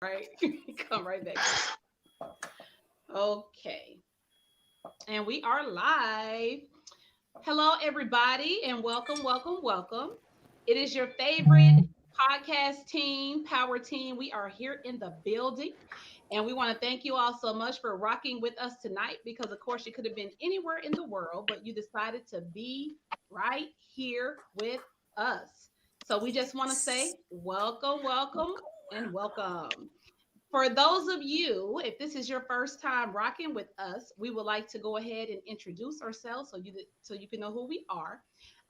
Right? Come right back. Okay. And we are live. Hello, everybody, and welcome, welcome, welcome. It is your favorite podcast team, Power Team. We are here in the building, and we want to thank you all so much for rocking with us tonight because, of course, you could have been anywhere in the world, but you decided to be right here with us. So we just want to say welcome, welcome, and welcome. For those of you, if this is your first time rocking with us, we would like to go ahead and introduce ourselves so you can know who we are.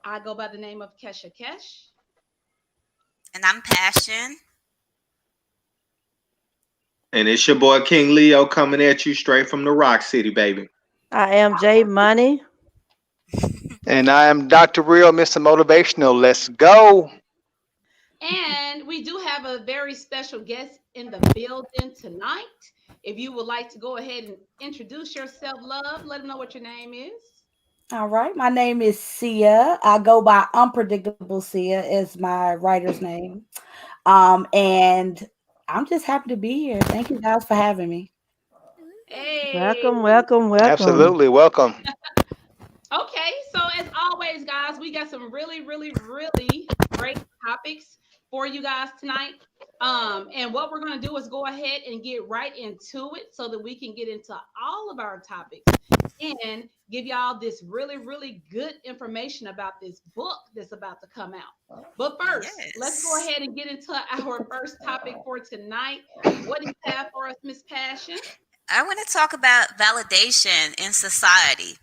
I go by the name of Kesha Kesh. And I'm Passion. And it's your boy King Leo coming at you straight from the Rock City, baby. I am J Money. And I am Dr. Real, Mr. Motivational. Let's go. And we do have a very special guest in the building tonight. If you would like to go ahead and introduce yourself, love, let them know what your name is. All right, my name is Sia. I go by Unpredictable Sia is my writer's name. And I'm just happy to be here. Thank you guys for having me. Hey. Welcome, welcome, welcome. Absolutely. Welcome. Okay, so as always, guys, we got some really, really, really great topics for you guys tonight. And what we're gonna do is go ahead and get right into it so that we can get into all of our topics and give y'all this really, really good information about this book that's about to come out. But first, let's go Yes. ahead and get into our first topic for tonight. What do you have for us, Miss Passion? I want to talk about validation in society.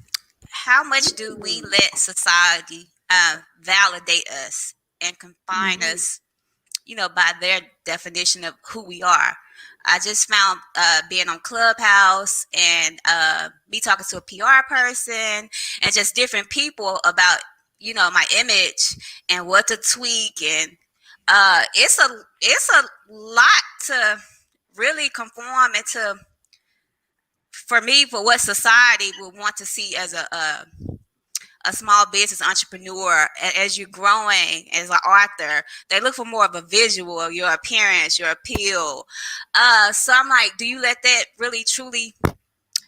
How much do we Ooh. let society validate us and confine Mhm. us, by their definition of who we are? I just found being on Clubhouse and me talking to a PR person and just different people about, my image and what to tweak. And it's a lot to really conform into, for me, for what society would want to see as a small business entrepreneur. As you're growing as an author, they look for more of a visual, your appearance, your appeal. So I'm like, do you let that really truly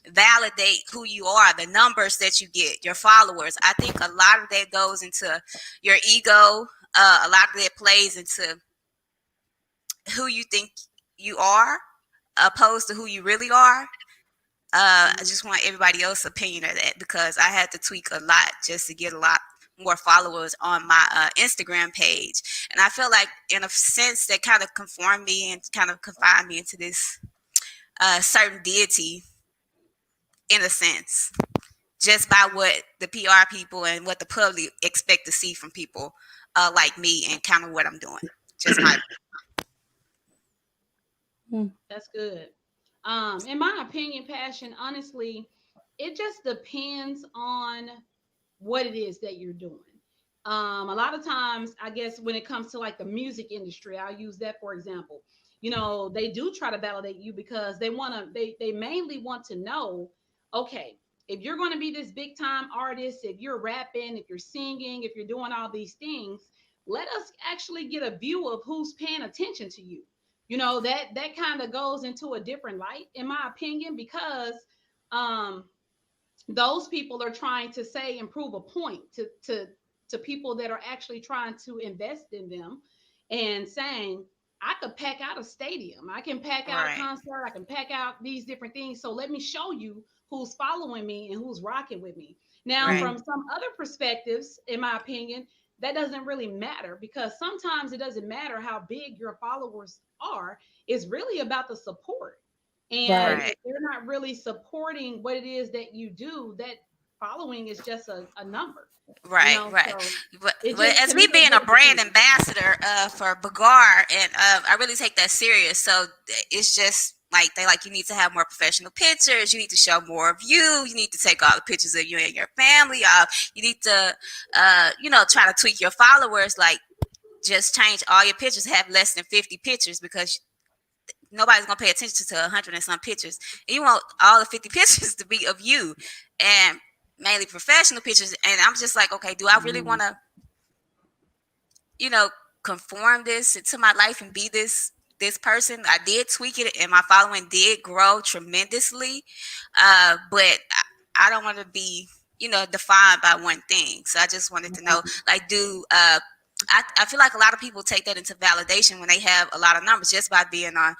validate who you are, the numbers that you get, your followers? I think a lot of that goes into your ego. A lot of that plays into who you think you are opposed to who you really are. I just want everybody else's opinion of that because I had to tweak a lot just to get a lot more followers on my Instagram page. And I feel like, in a sense, that kind of conformed me and kind of confined me into this certain deity, in a sense, just by what the PR people and what the public expect to see from people like me and kind of what I'm doing. Just my. That's good. In my opinion, Passion, honestly, it just depends on what it is that you're doing. A lot of times, I guess when it comes to like the music industry, I'll use that for example. They do try to validate you because they mainly want to know, okay, if you're going to be this big time artist, if you're rapping, if you're singing, if you're doing all these things, let us actually get a view of who's paying attention to you. That kind of goes into a different light, in my opinion, because um those people are trying to say and prove a point to people that are actually trying to invest in them and saying, I could pack out a stadium, I can pack out a Right. concert, I can pack out these different things, so let me show you who's following me and who's rocking with me. Now, Right. from some other perspectives, in my opinion, that doesn't really matter, because sometimes it doesn't matter how big your followers are. It's really about the support. And Right. if Right. they're not really supporting what it is that you do, that following is just a number, Right, right. so it But just, as to me me, it being a just brand depends. ambassador for Bagar, and I really take that serious. So it's just like they like, you need to have more professional pictures. You need to show more of you. You need to take all the pictures of you and your family off. You need to, try to tweak your followers. Like, just change all your pictures, have less than 50 pictures, because nobody's gonna pay attention to 100 and some pictures. And you want all the 50 pictures to be of you, and mainly professional pictures. And I'm just like, okay, do I really want to, you know, conform this into my life and be this this person. I did tweak it, and my following did grow tremendously. But I don't want to be, defined by one thing. So I just wanted to know, like, I feel like a lot of people take that into validation when they have a lot of numbers just by being on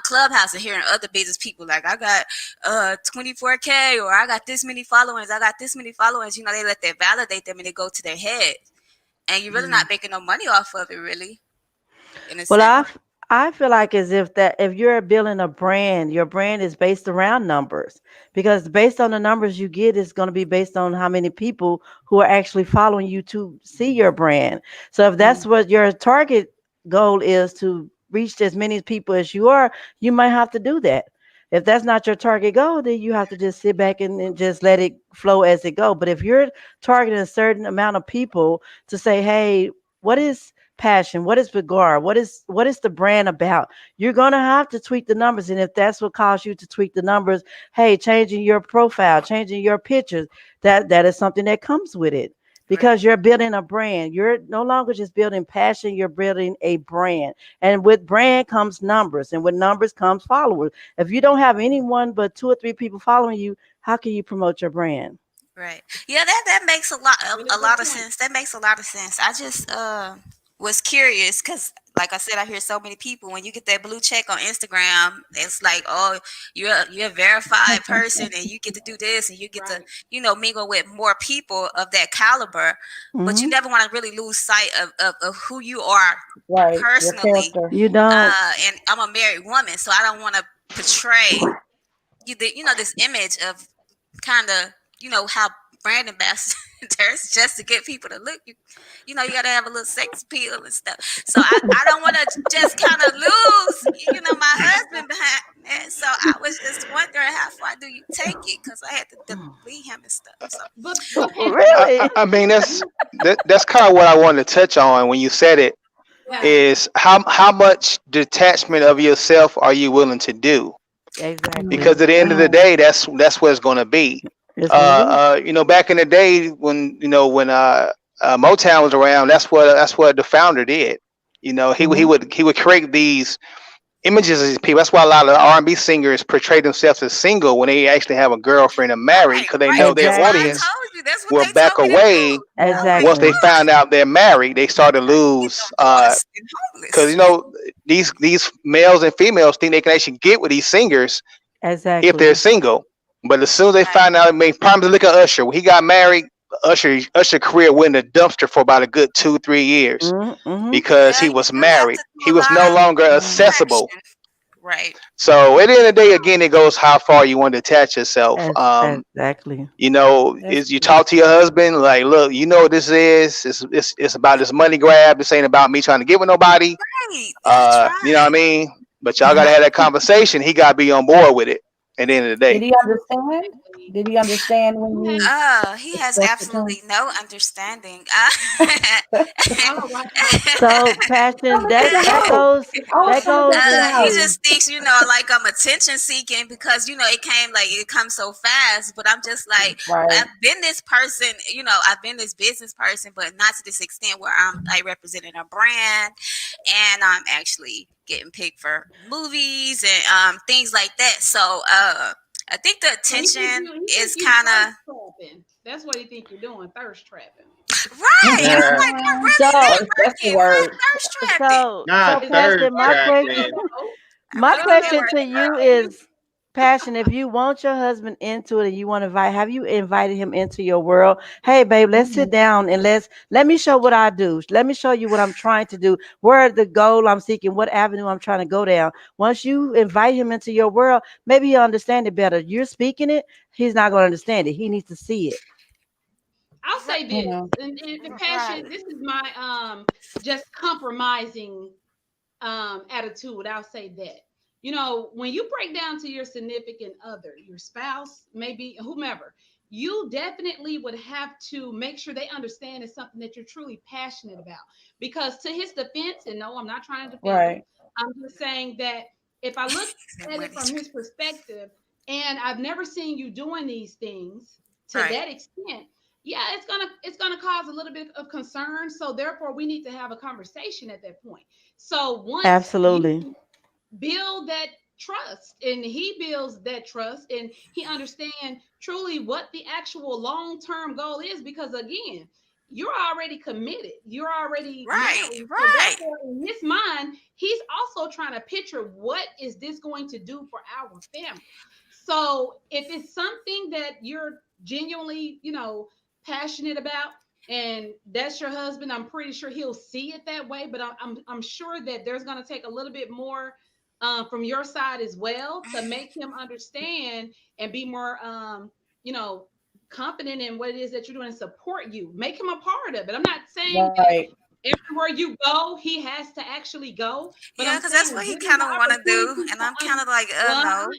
Clubhouse and hearing other business people like, I got 24K, or I got this many followers, I got this many followers. They let that validate them and they go to their head. And you're really not making no money off of it, really, in a Well, sense. I feel like as if you're building a brand, your brand is based around numbers, because based on the numbers you get, it's going to be based on how many people who are actually following you to see your brand. So if that's what your target goal is, to reach as many people as you are, you might have to do that. If that's not your target goal, then you have to just sit back and just let it flow as it go. But if you're targeting a certain amount of people to say, hey, what is passion, what is Vigar, what is the brand about, you're going to have to tweak the numbers. And if that's what caused you to tweak the numbers, hey, changing your profile, changing your pictures, that is something that comes with it, because you're building a brand. You're no longer just building passion, you're building a brand. And with brand comes numbers, and with numbers comes followers. If you don't have anyone but 2 or 3 people following you, how can you promote your brand? Right. Yeah, that makes a lot Really a good lot of point. sense. That makes a lot of sense. I just was curious because, like I said, I hear so many people when you get that blue check on Instagram, it's like, oh, you're a verified person and you get to do this and you get to, Right. mingle with more people of that caliber. But you Hmm. never want to really lose sight of who you are Right. Your personally. character. You don't. And I'm a married woman, so I don't want to portray this image of kind of how brand ambassadors just to get people to look you got to have a little sex appeal and stuff, so I don't want to just kind of lose my husband behind that. So I was just wondering how far do you take it, because I had to delete him and stuff. So But Pastor, Really? I mean, that's kind of what I wanted to touch on when you said it, right. is how much detachment of yourself are you willing to do? Exactly. Because at the end of the day, that's what it's going to be. It's gonna be. Back in the day when Motown was around, that's what the founder did. He Hmm. would create these images of these people. That's why a lot of R&B singers portray themselves as single when they actually have a girlfriend and married, because they right, know their that's why I Exactly. audience told you that's what will they back told me to away. do. I'm like, Once they Exactly. found out they're married, they start to get lose. them divorced and Because homeless. these males and females think they can actually get with these singers if they're Exactly. single. But as soon as they Right. find out, I mean, probably look at Usher. When he got married, Usher career went in the dumpster for about a good 2-3 years Mm-hmm. because Yeah, he you was do have married. to do He a was lot no of longer accessible. distraction. Right. So at the end of the day, again, it goes how far you want to attach yourself. Exactly. That's Is you true. talk to your husband like, look, you know what this is? It's about this money grab. This ain't about me trying to get with nobody. Right. That's You know what I right. mean? But y'all gotta have that conversation. He gotta be on board with it at the end of the Did day. he understand? Exactly. Did he understand when Okay. you He has expressed it to him? absolutely no understanding. Oh wow. So passion, Coming to the that house. goes I was that coming goes to the He house. into. just thinks, like I'm attention seeking because, it comes so fast. But I'm just like, Right. I've been this person, I've been this business person, but not to this extent where I'm like representing a brand and I'm actually getting picked for movies and things like that. So I think the So attention he think is you kind thirst of trapping. That's what he think you're doing, thirst trapping. right. I'm Yeah, like, I'm So really That's the networking. What word. thirst trapping? so not Is that third passion, the word? I trapping. don't know. I'm my I really don't know. question to networking, you girl. is, passion, if you want your husband into it and you want to have you invited him into your world? Hey babe, let's sit Mhm. down and let me show what I do. Let me show you what I'm trying to do, where the goal I'm seeking, what avenue I'm trying to go down. Once you invite him into your world, maybe he'll understand it better. You're speaking it, he's not going to understand it. He needs to see it. I'll Right. say this, Mhm. and the Right. passion. This is my just compromising attitude. I'll say that. When you break down to your significant other, your spouse, maybe whomever, you definitely would have to make sure they understand it's something that you're truly passionate about. Because to his defense, and no, I'm not trying to defend him. Right. I'm just saying that if I look That at it money from his perspective, and I've never seen you doing these things to right. that extent, yeah, it's gonna cause a little bit of concern. So therefore, we need to have a conversation at that point. So once you Absolutely. build that trust, and he builds that trust, and he understands truly what the actual long-term goal is, because again, you're already committed, you're already Right, married, so right. therefore in his mind he's also trying to picture what is this going to do for our family. So if it's something that you're genuinely, passionate about, and that's your husband, I'm pretty sure he'll see it that way. But I'm sure that there's going to take a little bit more from your side as well to make him understand and be more, you know, confident in what it is that you're doing and support you. Make him a part of it. I'm not saying that Right. everywhere you go, he has to actually go, but Yeah, I'm because saying that's what he give him kind the of want to do, opportunity and to I'm kind of like, well, no.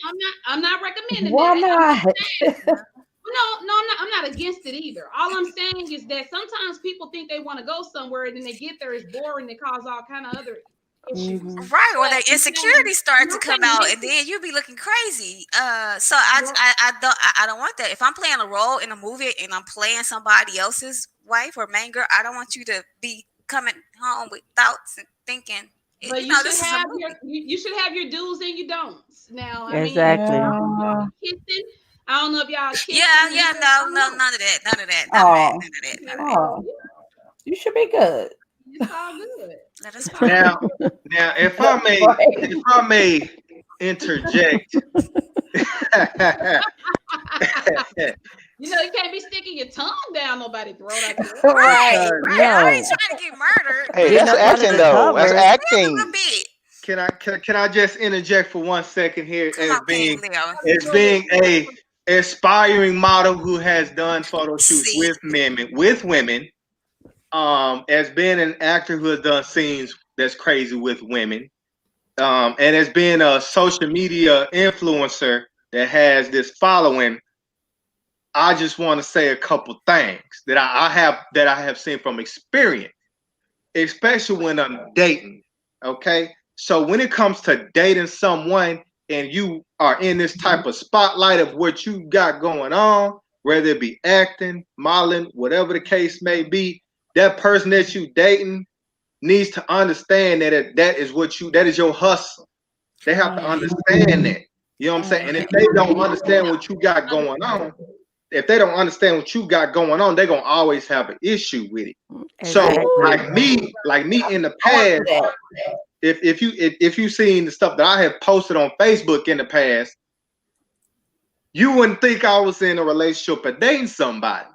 I'm not recommending Why that. I'm not? no, I'm not against it either. All I'm saying is that sometimes people think they want to go somewhere and then they get there, it's boring, they cause all kind of other issues. Mhm. Right, or But the insecurity start to I'm come saying out, make and then you be looking crazy. So I don't want that. If I'm playing a role in a movie and I'm playing somebody else's wife or main girl, I don't want you to be coming home with thoughts and thinking, but this is a movie. you should have your do's and your don'ts. Now, I mean, Exactly. Yeah. kissing. I don't know if y'all kissing Yeah, and yeah, I no, don't no, know. none of that, none of that, none of that, Oh, none of that, none Okay, of that. so oh, you should be good. it's all good. Let us pray. Now, now, if Right. I may interject, You can't be sticking your tongue down nobody's throat, I guess. Right, Right. because right. I ain't No. trying to get murdered, Hey, but Getting that's up under acting the though. That's covers. just a little acting. bit. can I just interject for 1 second here Come on, King Leo. as being a aspiring model who has done photo shoots See, with women, as being an actor who has done scenes that's crazy with women, and as being a social media influencer that has this following, I just want to say a couple things that I have seen from experience, especially when I'm dating. Okay. So when it comes to dating someone and you are in this type of spotlight of what you got going on, whether it be acting, modeling, whatever the case may be, that person that you dating needs to understand that is your hustle. They have to Mm, understand that. You know what I'm saying? And if they don't understand what you got going on, if they don't understand what you got going on, they're gonna always have an issue with it. So Exactly. like me in the I want past, that. if you seen the stuff that I have posted on Facebook in the past, you wouldn't think I was in a relationship or dating somebody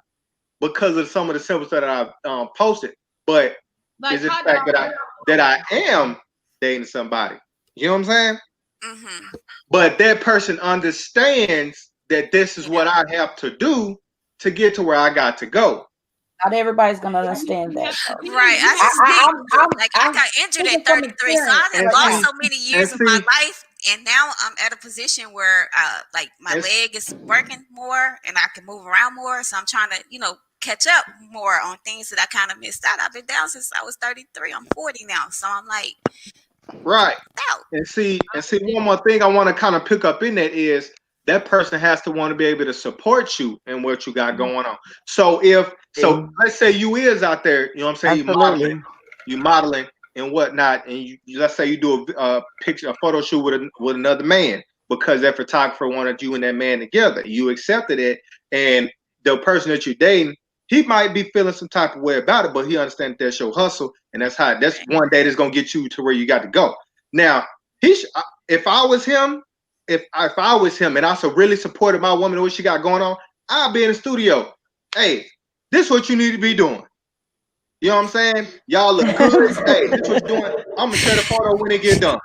because of some of the symbols that I've posted. But Like is it hot the fact dog. that I am dating somebody? You know what I'm saying? mm-hmm. But that person understands that this is Yeah, what I have to do to get to where I got to go. Not everybody's gonna You understand that have to, though. right. I you I, have just to I, think, be. I'm, I'm, like, I I'm got injured speaking at from 33, so I experience done And right lost see, now. so many and years of my see, life, and now I'm at a position where, like, my and, leg is working more, and I can move around more. So I'm trying to, catch up more on things that I kind of missed out. I've been down since I was 33. I'm 40 now, so I'm like right. out. And see, one more thing I want to kind of pick up in that is that person has to want to be able to support you and what you got going on. So let's say you is out there, you know what I'm saying, Absolutely. you modeling and whatnot, and let's say you do a picture, a photo shoot with another man because that photographer wanted you and that man together. You accepted it, and the person that you're dating, he might be feeling some type of way about it, but he understands that's your hustle, and that's Right. one day that's gonna get you to where you got to go. Now, if I was him, if I was him, and I really supported my woman and what she got going on, I'd be in the studio. Hey, this is what you need to be doing. You know what I'm saying? Y'all look good. Hey, this is what you're doing. I'm gonna share the photo when it get done.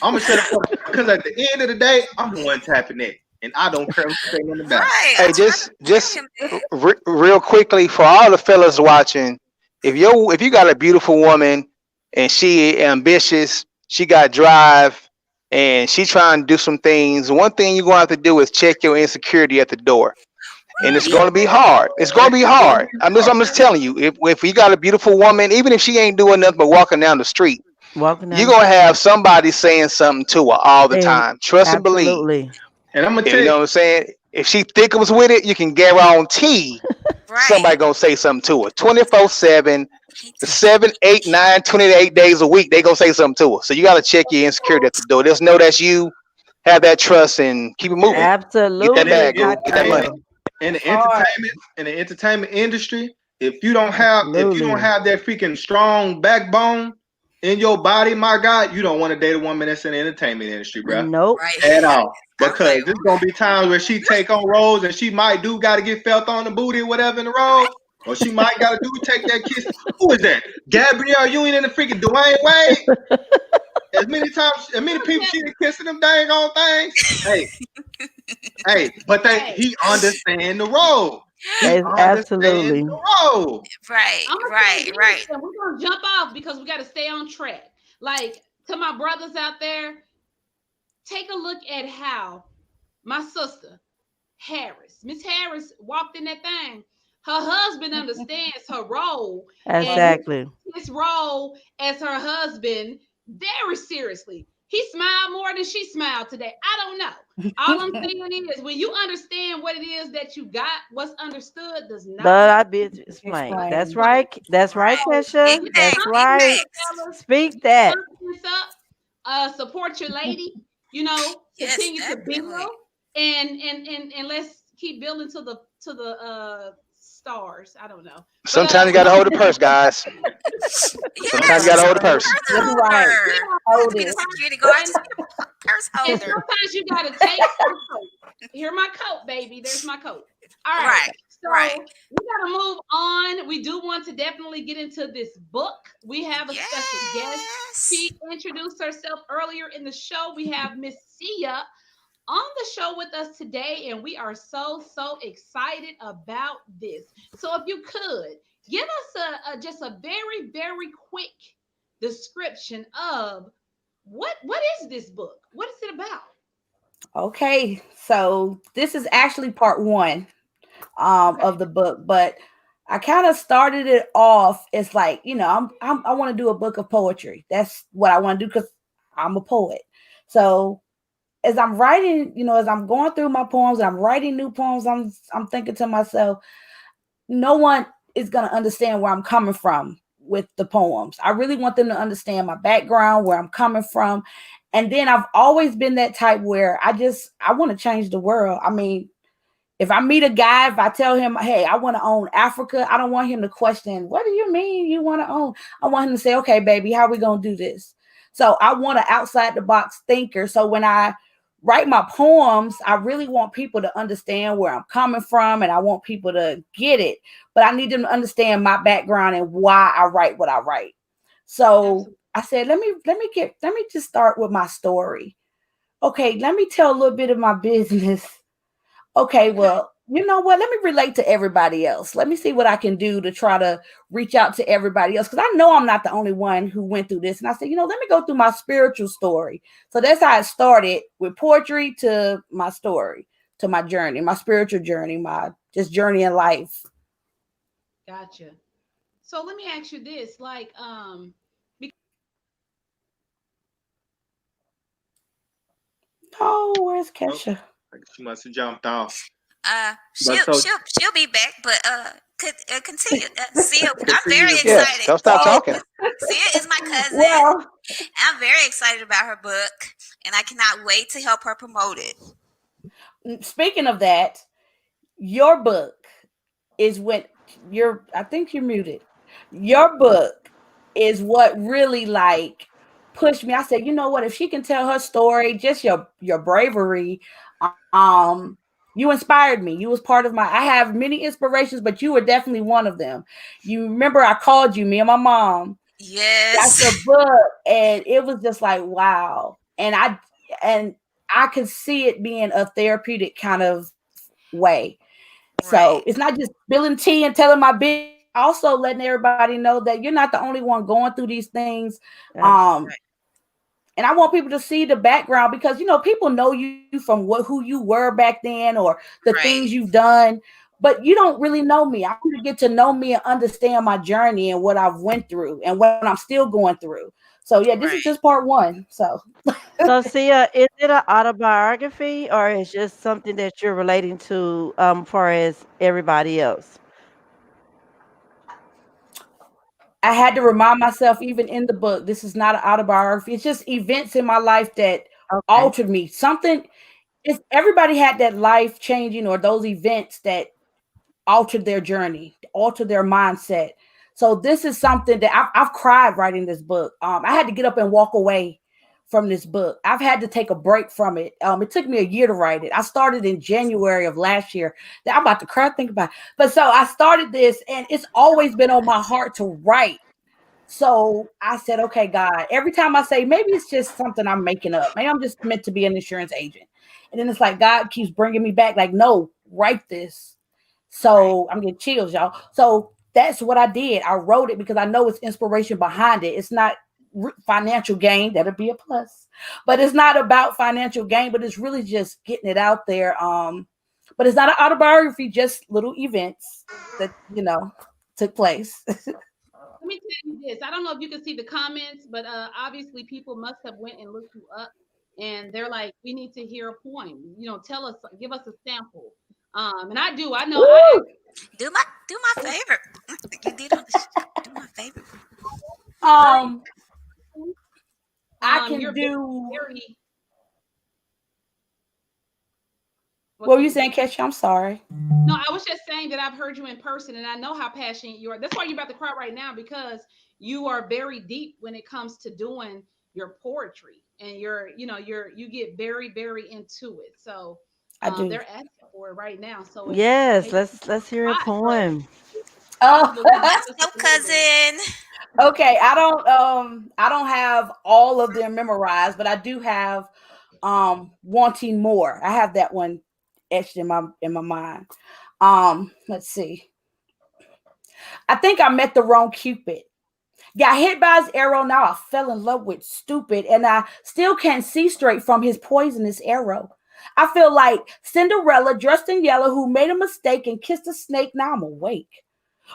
I'm gonna share the photo because at the end of the day, I'm the one tapping it, and I don't care what you say nothing about it. Right. I Hey, try to just tell him that. real quickly for all the fellas watching, if you got a beautiful woman and she ambitious, she got drive, and she trying to do some things, one thing you're gonna have to do is check your insecurity at the door. And it's Right. going to be hard. It's going to be It's gonna hard. be I'm just telling you. If you got a beautiful woman, even if she ain't doing nothing but walking down the street, Walking down you're the gonna street. have somebody saying something to her all the time. Trust and believe. Absolutely. and I'm gonna And tell you you, know what I'm saying? If she thickens with it, you can guarantee Right. somebody gonna say something to her. 24/7, He the t- 7, 8, 9, 28 days a week, they gonna say something to her. So you gotta check your insecurity at the door. Just know that's you. Have that trust and keep it moving. And, Get that and in Absolutely, bag, the boo. Get that money. entertainment, Taco. in the Hard. entertainment industry, if you don't Absolutely. have that freaking strong backbone in your body, my God, you don't want to date a woman that's in the entertainment industry, bro. Nope. right. At all. I was like, Because there's gonna be times where she take on roles and she might do gotta get felt on the booty or whatever in the role. right. Or she might gotta do take that kiss. Who is that? Gabrielle Union and the freaking Dwayne Wade? As many people she done kissing them dang on things. Hey, but Hey, he understand the role. He understands Absolutely. the role. Right. I'm gonna say Right. this, Right. and we're gonna jump off because we got to stay on track. Like to my brothers out there, take a look at how my sister Miss Harris, walked in that thing. Her husband understands her role and Right. Exactly. his role as her husband very seriously. He smiled more than she smiled today. I don't know. All I'm saying is when you understand what it is that you got, what's understood does not But have I to be be explained. what That's Explain. explained. right. That's right, Right. So Kesha. keep the That's Exactly. right. confidence, Facts. fellas. Speak Keep the that. confidence up. Support your lady. Yes, Continue to definitely. build and let's keep building to the stars. I don't know, but Sometimes you gotta hold the purse, guys. Sometimes Yes, you just gotta hold be the the Sometimes. purse. purse That's right. we holder. are You don't have Hold to be holding the it. security purse, guard. Just be the purse and holder. sometimes you gotta take my coat. Here, my coat, baby. There's my coat. All right. Right. Right. So we gotta move on. We do want to definitely get into this book. We have a special guest. Yes. She introduced herself earlier in the show. We have Miss Sia on the show with us today, and we are so excited about this. So, if you could give us just a very quick description of what is this book? What is it about? Okay, so this is actually part one Okay, of the book, but I kind of started it off as like, I want to do a book of poetry. That's what I want to do because I'm a poet. So as I'm writing, as I'm going through my poems and I'm writing new poems, I'm thinking to myself, no one is going to understand where I'm coming from with the poems. I really want them to understand my background, where I'm coming from. And then I've always been that type where I want to change the world. I mean, if I meet a guy, if I tell him, hey, I want to own Africa, I don't want him to question, what do you mean you want to own? I want him to say, okay, baby, how are we going to do this? So I want an outside the box thinker. So when I write my poems, I really want people to understand where I'm coming from and I want people to get it. But I need them to understand my background and why I write what I write. So absolutely. I said, let me just start with my story. Okay, let me tell a little bit of my business. Okay, Okay, well, you know what? Let me relate to everybody else. Let me see what I can do to try to reach out to everybody else. Because I know I'm not the only one who went through this. And I said, let me go through my spiritual story. So that's how it started with poetry to my story, to my journey, my spiritual journey, my just journey in life. gotcha. So let me ask you this, like, Oh, where's Oh, Kesha? she must have jumped off. But She'll so she'll be back, but could continue. See, I'm very continue the book. Yes, excited. don't stop So, talking. Sia is my cousin. well, I'm very excited about her book, and I cannot wait to help her promote it. speaking of that, your book is when I think you're muted. Your book is what really like pushed me. I said, you know what? If she can tell her story, just your bravery, um, you inspired me. You was part of my. I have many inspirations, but you were definitely one of them. You remember I called you, me and my mom, got Yes, your book, and it was just like wow. And I could see it being a therapeutic kind of way. So it's right, not just spilling tea and telling my business, also letting everybody know that you're not the only one going through these things. Abs- Um, and I want people to see the background because people know you from who you were back then or the things right, you've done, but you don't really know me. I want you to get to know me and understand my journey and what I've went through and what I'm still going through. So yeah, this is Right. just part one. So So, Sia, is it an autobiography or is just something that you're relating to, far as everybody else? I had to remind myself, even in the book, this is not an autobiography. It's just events in my life that Okay. altered me. Something is everybody had that life changing or those events that altered their journey, altered their mindset. So this is something that I've cried writing this book. I had to get up and walk away from this book. I've had to take a break from it. It took me a year to write it. I started in January of last year. That I'm about to cry think about it. But so I started this, and it's always been on my heart to write. So I said, okay, God, every time I say, maybe it's just something I'm making up. Maybe I'm just meant to be an insurance agent. And then it's like, God keeps bringing me back, like, no, write this. Right. So I'm getting chills, y'all. So that's what I did. I wrote it because I know it's inspiration behind it. It's not financial gain. That'll be a plus. But it's not about financial gain, but it's really just getting it out there. But it's not an autobiography, just little events that, took place. Let me tell you this. I don't know if you can see the comments, but obviously people must have went and looked you up, and they're like, "We need to hear a poem. Tell us, give us a sample." And I do. I know. Woo! Do my favorite. You did on the do my favorite. Very. Um, I You're can very, do. very. What What were can you you do? saying, Kesha? I'm sorry. No, I was just saying that I've heard you in person, and I know how passionate you are. That's why you're about to cry right now, because you are very deep when it comes to doing your poetry, and you get very, very into it. So, I do. they're asking for it right now. So I Yes, hate to let's hear a cry, but poem. it's Oh, possible to give us No, a little bit. cousin. okay. I don't have all of them memorized, but I do have wanting more. I have that one etched in my mind. Let's see. I think I met the wrong Cupid. Got hit by his arrow. Now I fell in love with stupid, and I still can't see straight from his poisonous arrow. I feel like Cinderella dressed in yellow who made a mistake and kissed a snake. Now I'm awake.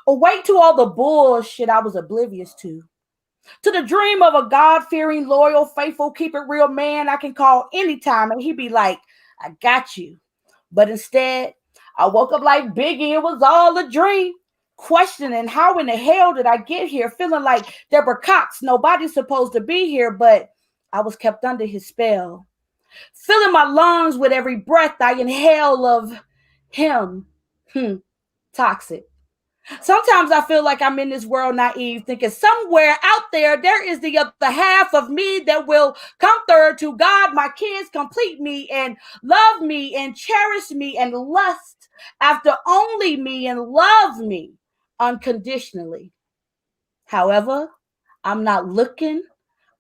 Awake to all the bullshit I was oblivious to the dream of a God-fearing, loyal, faithful, keep it real man I can call anytime, and he'd be like, I got you. But instead, I woke up like Biggie. It was all a dream. Questioning how in the hell did I get here? Feeling like Deborah Cox. Nobody's supposed to be here, but I was kept under his spell. Filling my lungs with every breath I inhale of him. Toxic. Sometimes I feel like I'm in this world naive, thinking somewhere out there is the other half of me that will come third to God, my kids, complete me and love me and cherish me and lust after only me and love me unconditionally. However, I'm not looking,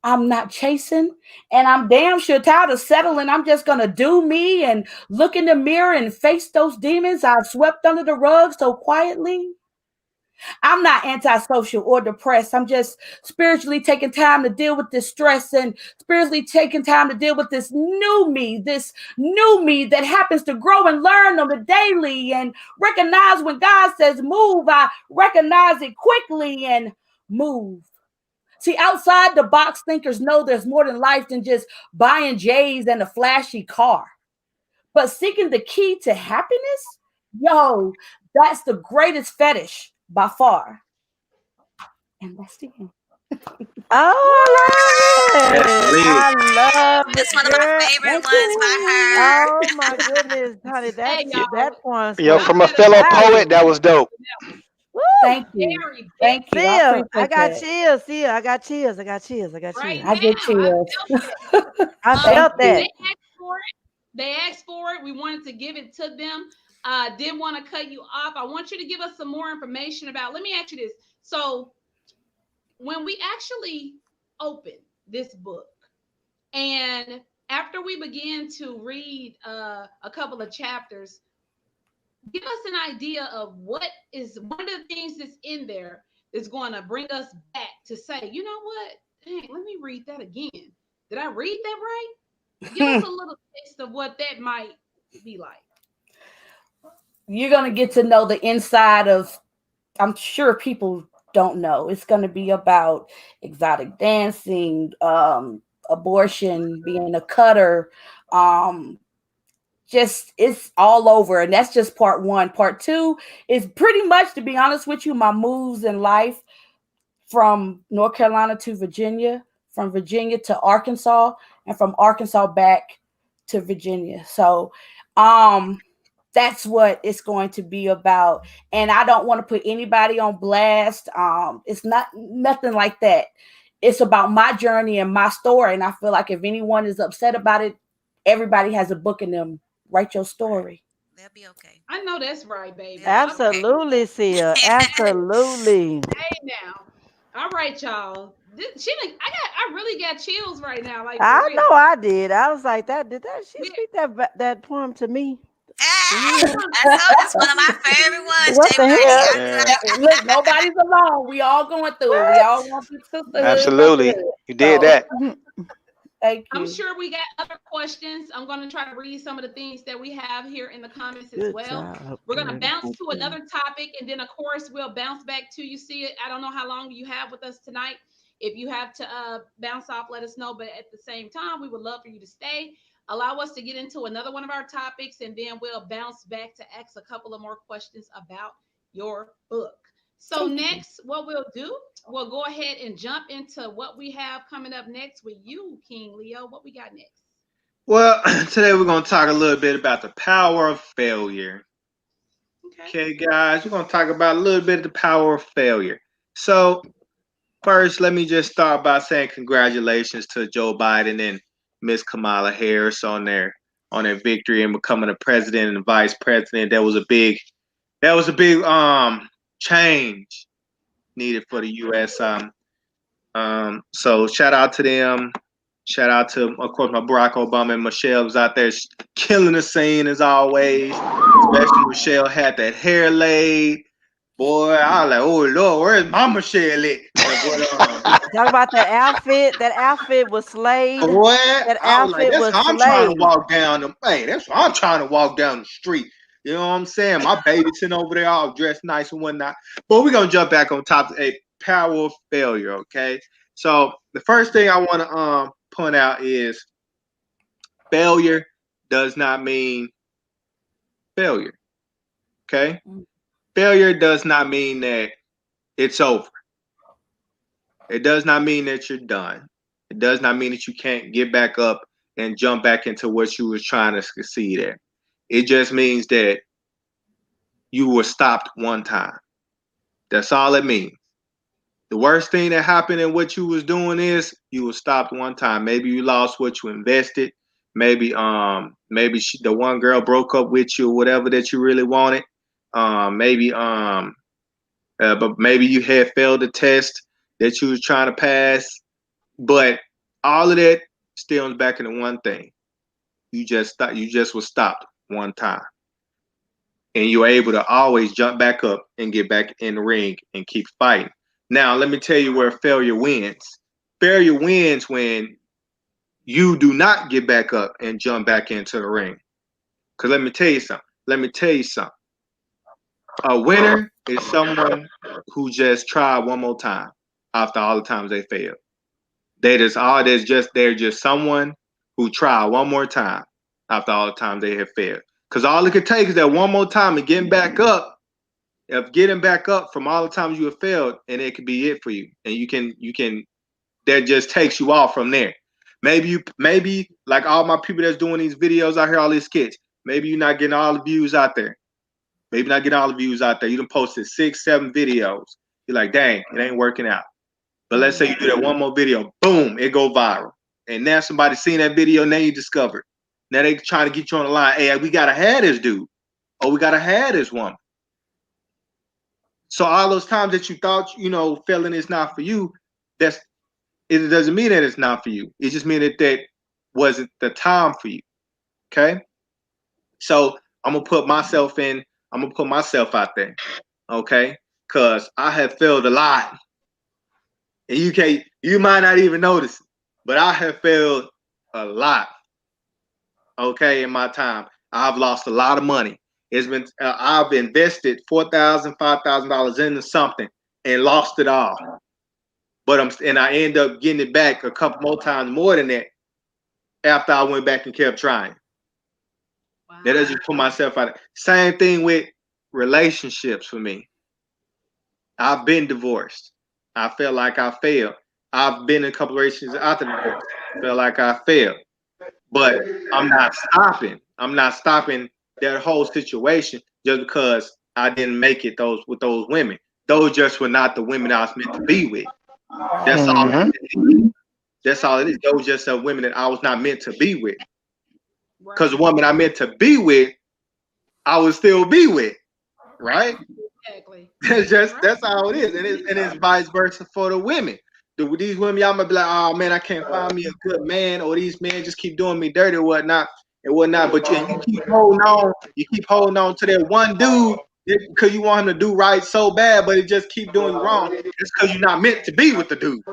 I'm not chasing, and I'm damn sure tired of settling. I'm just gonna do me and look in the mirror and face those demons I've swept under the rug so quietly. I'm not antisocial or depressed. I'm just spiritually taking time to deal with this stress and spiritually taking time to deal with this new me that happens to grow and learn on the daily and recognize when God says move, I recognize it quickly and move. See, outside the box thinkers know there's more than life than just buying J's and a flashy car. But seeking the key to happiness, yo, that's the greatest fetish by far. And that's the end. Oh, I That's love it. lit. I love That's it, one of my girl. favorite Thank ones by you. her. Oh my goodness, honey, Hey, that y'all. one Yo, spoke Y'all from a better fellow poet, volume. that was dope. Woo! Thank you. very, very Thank you. I Sia, I appreciate got that. chills. Sia, I got chills. I got chills. I got right chills. I get now. I chills. felt that. I Thank felt you. that. They asked for it. They asked for it. We wanted to give it to them. Didn't want to cut you off. I want you to give us some more information about. Let me ask you this. So when we actually open this book, and after we begin to read a couple of chapters, give us an idea of what is one of the things that's in there that's going to bring us back to say, you know what? Dang, let me read that again. Did I read that right? Give us a little taste of what that might be like. You're going to get to know the inside of, I'm sure people don't know. It's going to be about exotic dancing, abortion, being a cutter, um, just it's all over, and that's just part one. Part two is pretty much, to be honest with you, my moves in life from North Carolina to Virginia, from Virginia to Arkansas, and from Arkansas back to Virginia. So that's what it's going to be about. And I don't want to put anybody on blast. It's not nothing like that. It's about my journey and my story. And I feel like if anyone is upset about it, everybody has a book in them. Write your story. They'll be okay. I know that's right, baby. They'll be okay. Absolutely, Sia. Absolutely. Hey now. All right, y'all. I really got chills right now, like for I real. know I did. I was like, did she We, speak that poem to me? Ah, Yeah. I told you it's one of my favorite ones, What J the Money. hell? I be Yeah, like, Look, nobody's alone. We all going through it. We What? all want this sisterhood, absolutely. brotherhood. You did So that. thank I'm you. sure we got other questions. I'm going to try to read some of the things that we have here in the comments as Good well. job, We're going to girl. bounce Thank to you. another topic, and then, of course, we'll bounce back to you. See it. I don't know how long you have with us tonight. If you have to bounce off, let us know. But at the same time, we would love for you to stay. Allow us to get into another one of our topics, and then we'll bounce back to ask a couple of more questions about your book. So, Thank you. next, what we'll do, we'll go ahead and jump into what we have coming up next with you, King Leo. What we got next? Well, today we're going to talk a little bit about the power of failure. Okay. Okay, guys, we're going to talk about a little bit of the power of failure. So, first, let me just start by saying congratulations to Joe Biden and Miss Kamala Harris on their victory and becoming a president and vice president. That was a big change needed for the U.S. So shout out to them. Shout out to, of course, my Barack Obama and Michelle was out there killing the scene as always. Especially Michelle had that hair laid. Boy, I was like, oh Lord, where's my Michelle at? Talk about that outfit. That outfit was slayed. Boy, That I was like, outfit that's was how I'm trying to slayed. walk down the hey, that's why I'm trying to walk down the street. You know what I'm saying? My baby's sitting over there all dressed nice and whatnot. But we're gonna jump back on top of a power of failure, okay? So the first thing I want to point out is failure does not mean failure. Okay? Mm. Failure does not mean that it's over. It does not mean that you're done. It does not mean that you can't get back up and jump back into what you was trying to succeed at. It just means that you were stopped one time. That's all it means. The worst thing that happened in what you was doing is you were stopped one time. Maybe you lost what you invested. Maybe the one girl broke up with you or whatever that you really wanted. But maybe you had failed the test that you was trying to pass. But all of that stems back into one thing. You just was stopped one time. And you're able to always jump back up and get back in the ring and keep fighting. Now, let me tell you where failure wins. Failure wins when you do not get back up and jump back into the ring. Because let me tell you something. Let me tell you something. A winner is someone who just tried one more time after all the times they failed. They're just someone who tried one more time after all the times they have failed. Because all it could take is that one more time and getting back up from all the times you have failed, and it could be it for you. And you can that just takes you off from there. Maybe like all my people that's doing these videos out here, all these skits, maybe you're not getting all the views out there. Maybe not getting all the views out there. You done posted 6, 7 videos. You're like, dang, it ain't working out. But let's say you do that one more video, boom, it go viral. And now somebody seen that video, now you discovered. Now they trying to get you on the line. Hey, we gotta have this dude. Or we gotta have this woman. So all those times that you thought, failing is not for you, it doesn't mean that it's not for you. It just means that wasn't the time for you. Okay? So I'm gonna put myself out there. Okay? Cause I have failed a lot. And you might not even notice it, but I have failed a lot. Okay, in my time. I've lost a lot of money. I've invested $4,000, $5,000 into something, and lost it all. But I end up getting it back a couple more times more than that after I went back and kept trying. Wow. That I just put myself out. Same thing with relationships for me. I've been divorced. I felt like I failed. I've been in a couple of relationships after divorce. I felt like I failed. But I'm not stopping. I'm not stopping that whole situation just because I didn't make it with those women. Those just were not the women I was meant to be with. That's all. That's all it is. Those just are women that I was not meant to be with. Because the woman I meant to be with, I would still be with. Right? Exactly. That's how it is. And it's vice versa for the women. These women, y'all might be like, oh man, I can't find me a good man, or these men just keep doing me dirty or whatnot and whatnot. But you keep holding on to that one dude because you want him to do right so bad, but it just keep doing you wrong. It's because you're not meant to be with the dude.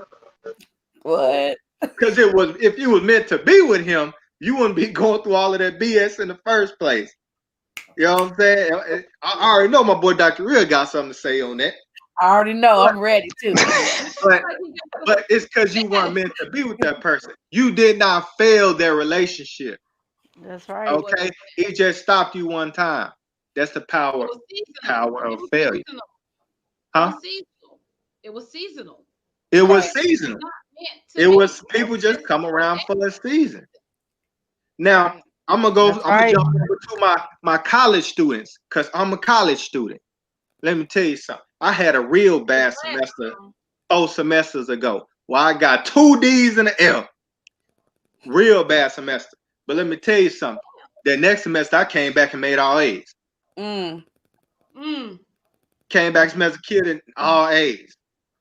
What? Because if you was meant to be with him, you wouldn't be going through all of that BS in the first place. You know what I'm saying? I already know my boy Dr. Real got something to say on that. I already know. I'm ready too. But it's because you weren't meant to be with that person. You did not fail their relationship. That's right. Okay? It just stopped you one time. That's the power of failure. Huh? It was seasonal. It was seasonal. It was people just come around for a season. Now, I'm gonna jump over to my college students because I'm a college student. Let me tell you something. I had a real bad semester 4 semesters ago. Well, I got 2 D's and an F. Real bad semester. But let me tell you something. The next semester, I came back and made all A's. Came back semester kid in all A's.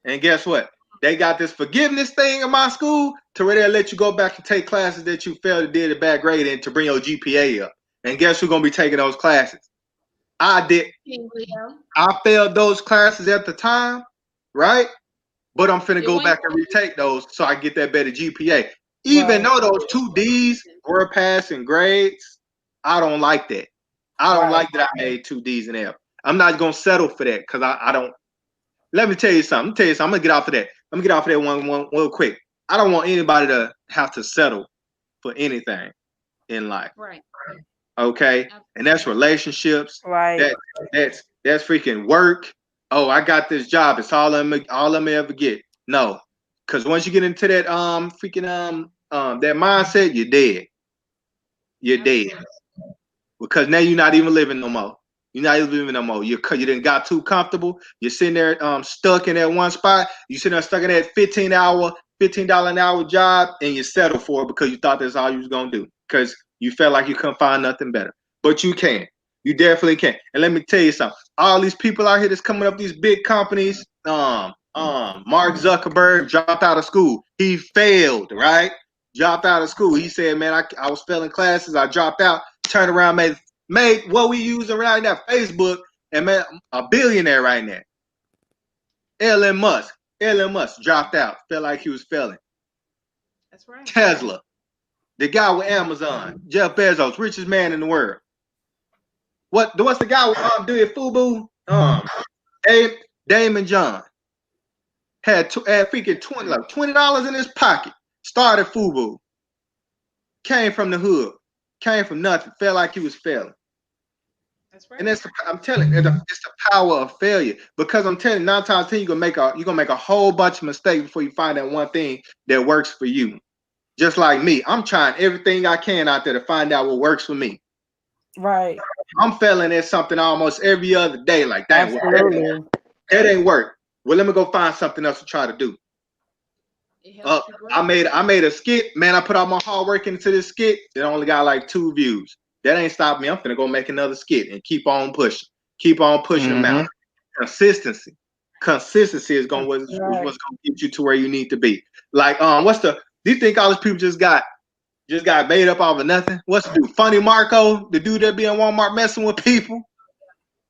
And guess what? They got this forgiveness thing in my school to where they'll let you go back and take classes that you failed or did a bad grade in to bring your GPA up. And guess who's going to be taking those classes? I did. I failed those classes at the time, right? But I'm finna go back and retake those so I get that better GPA. Even though those 2 D's were passing grades, I don't like that. I don't like that I made 2 D's and F. I'm not gonna settle for that because I don't. Let me tell you something. I'm gonna get off of that. I'm gonna get off of that one real quick. I don't want anybody to have to settle for anything in life. Right. Okay, and that's relationships. Right. That's freaking work. Oh, I got this job. It's all I'm ever get. No, because once you get into that that mindset, you're dead. You're dead. Because now you're not even living no more. You're not even living no more. You done got too comfortable. You're sitting there stuck in that one spot. You sitting there stuck in that $15 an hour job, and you settle for it because you thought that's all you was gonna do. Because you felt like you couldn't find nothing better. But you can. You definitely can. And let me tell you something. All these people out here that's coming up, these big companies, Mark Zuckerberg dropped out of school. He failed, right? Dropped out of school. He said, man, I was failing classes. I dropped out, turned around, made what we using right now, Facebook, and made a billionaire right now. Elon Musk dropped out, felt like he was failing. That's right. Tesla, the guy with Amazon, Jeff Bezos, richest man in the world. What's the guy with doing FUBU? Damon John had freaking $20 in his pocket. Started FUBU. Came from the hood. Came from nothing. Felt like he was failing. That's right. And I'm telling you, it's the power of failure. Because I'm telling you, 9 times 10, you're gonna make a whole bunch of mistakes before you find that one thing that works for you. Just like me, I'm trying everything I can out there to find out what works for me. Right. I'm failing at something almost every other day. Like that ain't work. Well, let me go find something else to try to do. I made a skit. Man, I put all my hard work into this skit. It only got like 2 views. That ain't stopped me. I'm finna go make another skit and keep on pushing. Keep on pushing them out. Consistency is what's gonna get you to where you need to be. Like, do you think all these people just got made up off of nothing? What's the dude? Funny Marco, the dude that be in Walmart messing with people.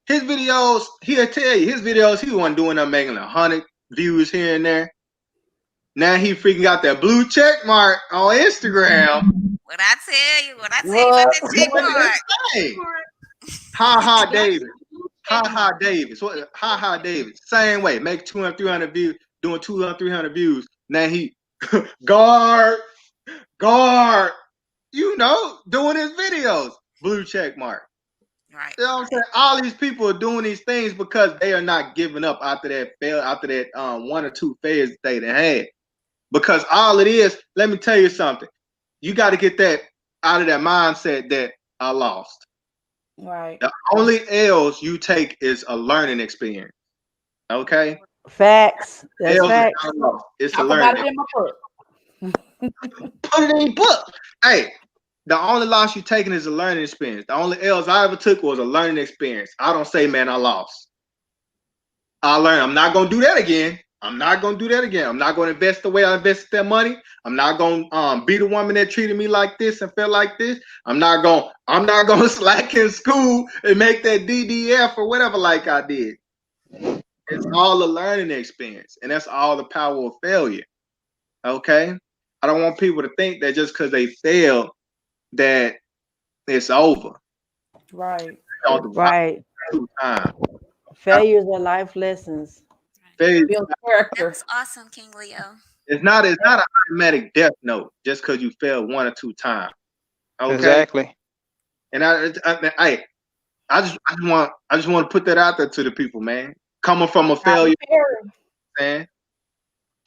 His videos, he'll tell you, he wasn't doing them making 100 views here and there. Now he freaking got that blue check mark on Instagram. What I tell you about the check mark. Ha ha, David. Ha Davis. What? Ha Davis. Same way. Make 200, 300 views. Doing 200, 300 views. Now he guard. You know, doing his videos. Blue check mark. Right. You know what I'm saying? All these people are doing these things because they are not giving up after that 1 or 2 fails they done had. Because all it is, let me tell you something. You got to get that out of that mindset that I lost. Right. The only L's you take is a learning experience. Okay? Facts. That's L's facts. is not a loss. It's a Talk about learning. it in my book. Put it in your book. Hey, the only loss you taking is a learning experience. The only L's I ever took was a learning experience. I don't say, man, I lost. I learned. I'm not gonna do that again. I'm not gonna invest the way I invested that money. I'm not gonna be the woman that treated me like this and felt like this. I'm not gonna slack in school and make that DDF or whatever like I did. It's all a learning experience, and that's all the power of failure. Okay? I don't want people to think that just because they failed that it's over. Right. Right. Failures are life lessons. Failure, Build That character. was awesome, King Leo. it's not an automatic death note just because you failed 1 or 2 times. Okay. Exactly. And I just want to put that out there to the people, man. Coming from a failure, man.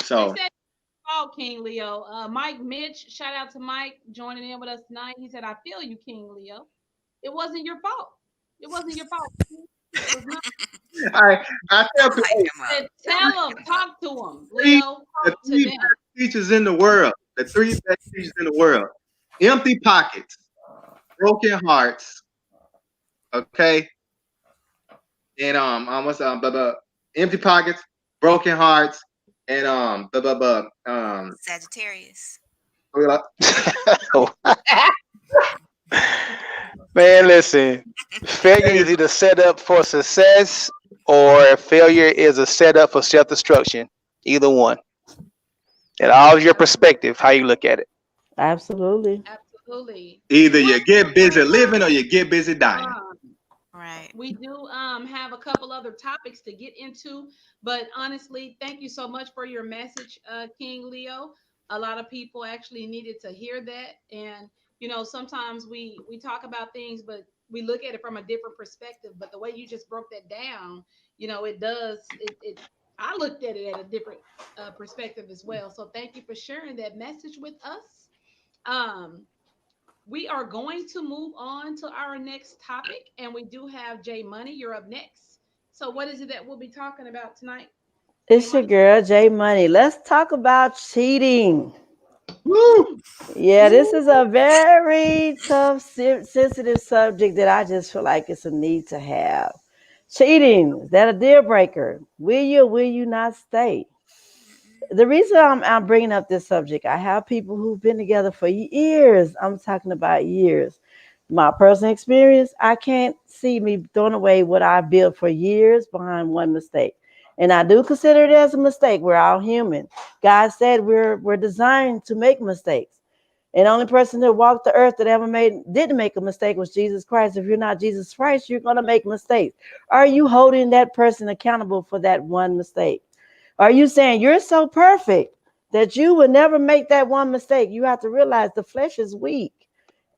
So They said, "Oh, King Leo." Mike Mitch, shout out to Mike joining in with us tonight. He said, "I feel you, King Leo. It wasn't your fault. It wasn't your fault. It was not." I tell people, Hype him up. Said, tell them, talk to them, Leo. the Talk to 3 them. best teachers in the world, the 3 best teachers in the world: empty pockets, broken hearts. Okay, and what's empty pockets, broken hearts, and Sagittarius. Man, listen. Failure is either set up for success or failure is a setup for self-destruction. Either one. It all is your perspective, how you look at it. Absolutely. Absolutely. either you get busy living or you get busy dying. Right. We do have a couple other topics to get into, but honestly, thank you so much for your message, King Leo. A lot of people actually needed to hear that, and you know, sometimes we talk about things, but we look at it from a different perspective. But the way you just broke that down, you know, it does it. I looked at it at a different perspective as well. So thank you for sharing that message with us. We are going to move on to our next topic, and we do have Jay Money. You're up next. So, what is it that we'll be talking about tonight? It's your girl, J Money. Let's talk about cheating. Woo! Yeah, this is a very tough, sensitive subject that I just feel like it's a need to have. Cheating, is that a deal breaker? Will you or will you not stay? The reason I'm bringing up this subject, I have people who've been together for years. I'm talking about years. My personal experience, I can't see me throwing away what I built for years behind one mistake. And I do consider it as a mistake. We're all human. God said we're designed to make mistakes. And the only person that walked the earth that ever didn't make a mistake was Jesus Christ. If you're not Jesus Christ, you're going to make mistakes. Are you holding that person accountable for that one mistake? Are you saying you're so perfect that you would never make that one mistake? You have to realize the flesh is weak.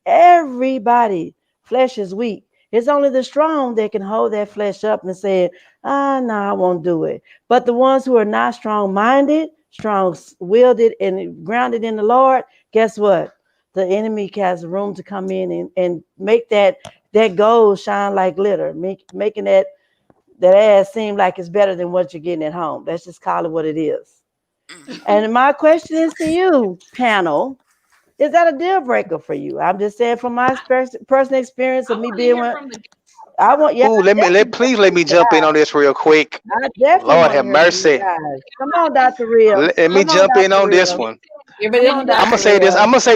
Everybody, flesh is weak. It's only the strong that can hold that flesh up and say, no, I won't do it. But the ones who are not strong-minded, strong-willed, and grounded in the Lord, guess what? The enemy has room to come in and make that gold shine like glitter, making that ass seem like it's better than what you're getting at home. Let's just call it what it is. And my question is to you, panel, is that a deal breaker for you? I'm just saying from my personal experience of me being one. Please let me jump in on this real quick. Lord have mercy. Come on, Dr. Real. Let me jump in on this one. I'm gonna say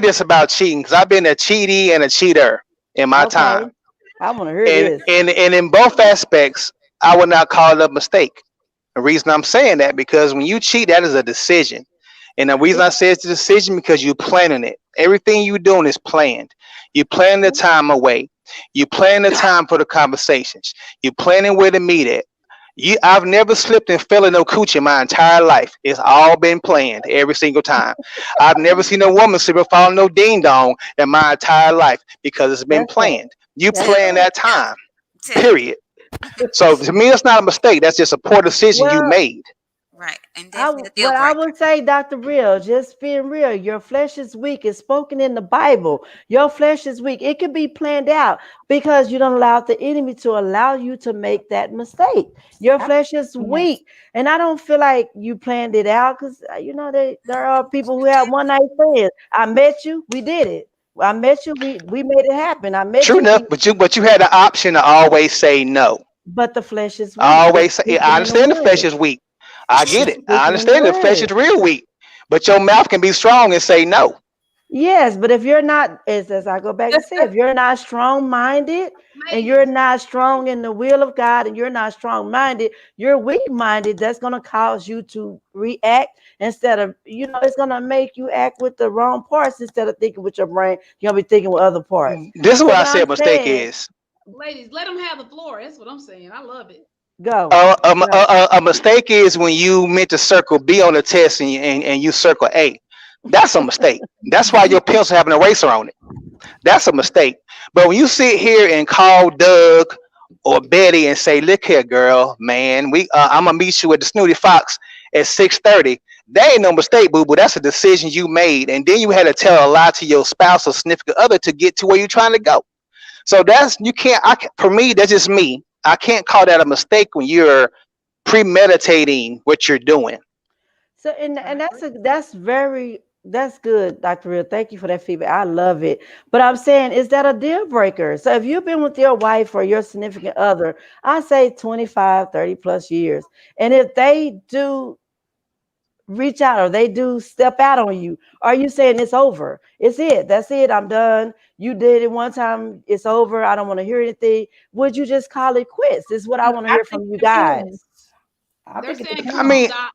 this about cheating because I've been a cheatee and a cheater in my time. I want to hear this. And in both aspects, I would not call it a mistake. The reason I'm saying that because when you cheat, that is a decision. And the reason I say it's a decision because you're planning it. Everything you're doing is planned. You plan the time away. You plan the time for the conversations. You planning where to meet at. I've never slipped and fell in no coochie in my entire life. It's all been planned every single time. I've never seen a woman slip and fall in no ding dong in my entire life because it's been That's right. planned. You That's plan right. that time. Tip. Period. So to me, it's not a mistake. That's just a poor decision you Well, made. Right. And definitely a deal what I breaker. would say, Dr. Real, just being real, your flesh is weak. It's spoken in the Bible. Your flesh is weak. It could be planned out because you don't allow the enemy to allow you to make that mistake. Your flesh is Yes. weak. And I don't feel like you planned it out because, there are people who have one night stands. I met you. We did it. I met you. We made it happen. I met True you. enough, but you had the option to always say no. But the flesh is I weak. always say, I Speaking in the understand the flesh word. is weak. I get It's it. I speaking in the understand the flesh word. is real weak. But your mouth can be strong and say no. Yes, but if you're not, as I go back and say, if you're not strong minded and you're Ladies, not strong in the will of God and you're not strong minded, you're weak minded, that's going to cause you to react instead of, it's going to make you act with the wrong parts instead of thinking with your brain. You're going to be thinking with other parts. This is So what I what say I'm a mistake saying, is. ladies, let them have the floor. That's what I'm saying. I love it. go, go. A mistake is when you meant to circle B on the test and you circle A. That's a mistake. That's why your pencil have an eraser on it. That's a mistake. But when you sit here and call Doug or Betty and say, "Look here, girl, man, I'm gonna meet you at the Snooty Fox at 6:30," that ain't no mistake, boo boo. That's a decision you made, and then you had to tell a lie to your spouse or significant other to get to where you're trying to go. So that's you can't. For me, that's just me. I can't call that a mistake when you're premeditating what you're doing. So and I agree. that's good, Dr. Real. Thank you for that feedback. I love it. But I'm saying, is that a deal breaker? So if you've been with your wife or your significant other, I say 25, 30 plus years. And if they do reach out or they do step out on you, are you saying it's over? It's it. That's it. I'm done. You did it one time. It's over. I don't want to hear anything. Would you just call it quits? This is what I want to I hear think from you it depends. guys. I They're think it saying, I come depends. on, mean, Doc.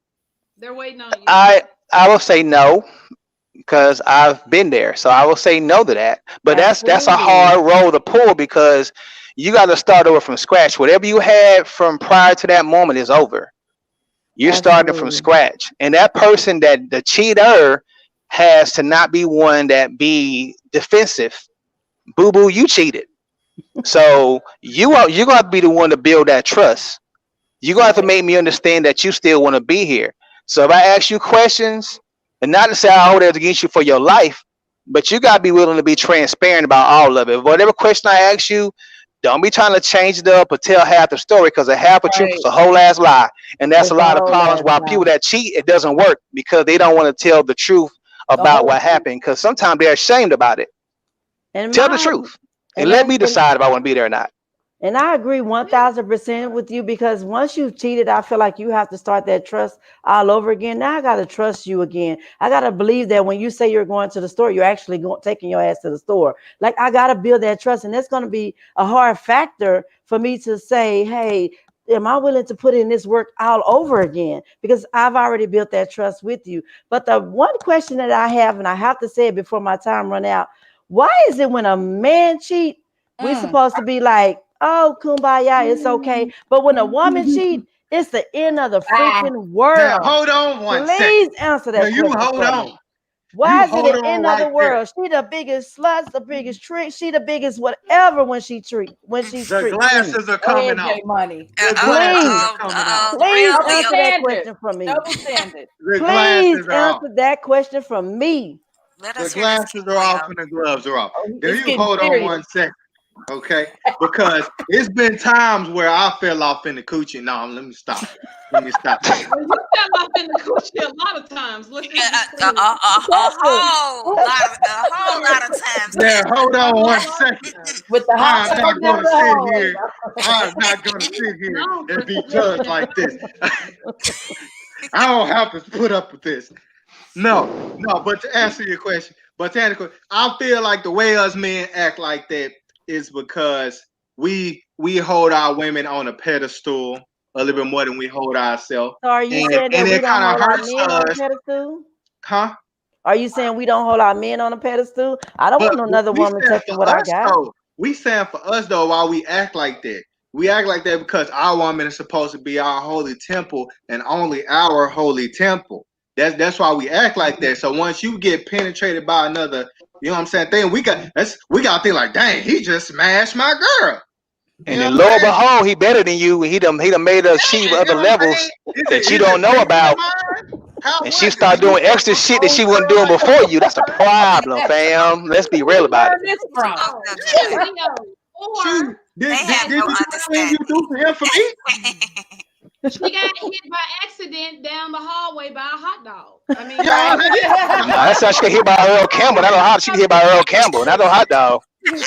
They're waiting on you. I I will say no because I've been there. So I will say no to that. But that's a Absolutely. hard role to pull because you got to start over from scratch. Whatever you had from prior to that moment is over. You're starting from Absolutely. scratch, and that person that the cheater has to not be one that be defensive. Boo boo, you cheated. So you're gonna be the one to build that trust. You're gonna have to Right. make me understand that you still want to be here. So if I ask you questions, and not to say I hold it against you for your life, but you gotta be willing to be transparent about all of it. Whatever question I ask you, don't be trying to change it up or tell half the story because a half a truth is Right. a whole ass lie. And that's a It's a lot of whole problems last why people lie. that cheat, it doesn't work because they don't want to tell the truth The about whole what truth. happened because sometimes they're ashamed about it. And Tell the my truth and and let that's me decide if I want to be there or not. and I agree 1000% with you because once you've cheated, I feel like you have to start that trust all over again. Now I gotta trust you again. I gotta believe that when you say you're going to the store, you're actually going taking your ass to the store. Like I gotta build that trust, and that's gonna be a hard factor for me to say, hey, am I willing to put in this work all over again? Because I've already built that trust with you. But the one question that I have, and I have to say it before my time run out, why is it when a man cheat, we Mm. supposed to be like, oh, kumbaya, it's okay. But when a woman cheat, it's the end of the Ah, freaking Now world. hold on one second. Please answer Now that you question hold for on. me. You Why is it hold the on end of right the there. world? She the biggest sluts, the biggest trick. She the biggest whatever when she's The cheating. glasses are go ahead, coming off. J Money. The glasses Please, are coming off. please Double Real. answer that standard. question from me. Double standard. The Please glasses are off. answer that question from me. Let The us hear this, glasses are Leo. off and the gloves are off. Oh, Now it's you getting hold on serious. one second, okay? Because it's been times where I fell off in the coochie. No, let me stop. Let me stop. Well, you fell off in the coochie a lot of times. Let's Yeah, just be clear. a whole lot of times. Now hold A on whole one lot second. of times. With the hot I am tub not down going to the sit hallway. here. I am not going to sit here No, and but be judged listen, like this. I don't have to put up with this. No, no. But to answer your question, I feel like the way us men act like that is because we hold our women on a pedestal a little bit more than we hold ourselves, So are you saying and that we it don't kind of hold our hurts men on a us, pedestal? huh? Are you saying we don't hold our men on a pedestal? I don't want But another we woman said touching for what I us got. though, we saying for us though, why we act like that. We act like that because our woman is supposed to be our holy temple and only our holy temple. That's why we act like that. So once you get penetrated by another, you know what I'm saying, thing, we got to think like, dang, he just smashed my girl. And then lo and behold, he better than you. He done made her achieve other levels that you don't know about. And she start doing extra shit that she wasn't doing before you. That's a problem, fam. Let's be real about it. This from? Or Did have you no do anything you do for him for me? she got hit by accident down the hallway by a hot dog. I mean, That's how she get hit by Earl Campbell. Not no hot. She get hit by Earl Campbell. Not no hot dog. And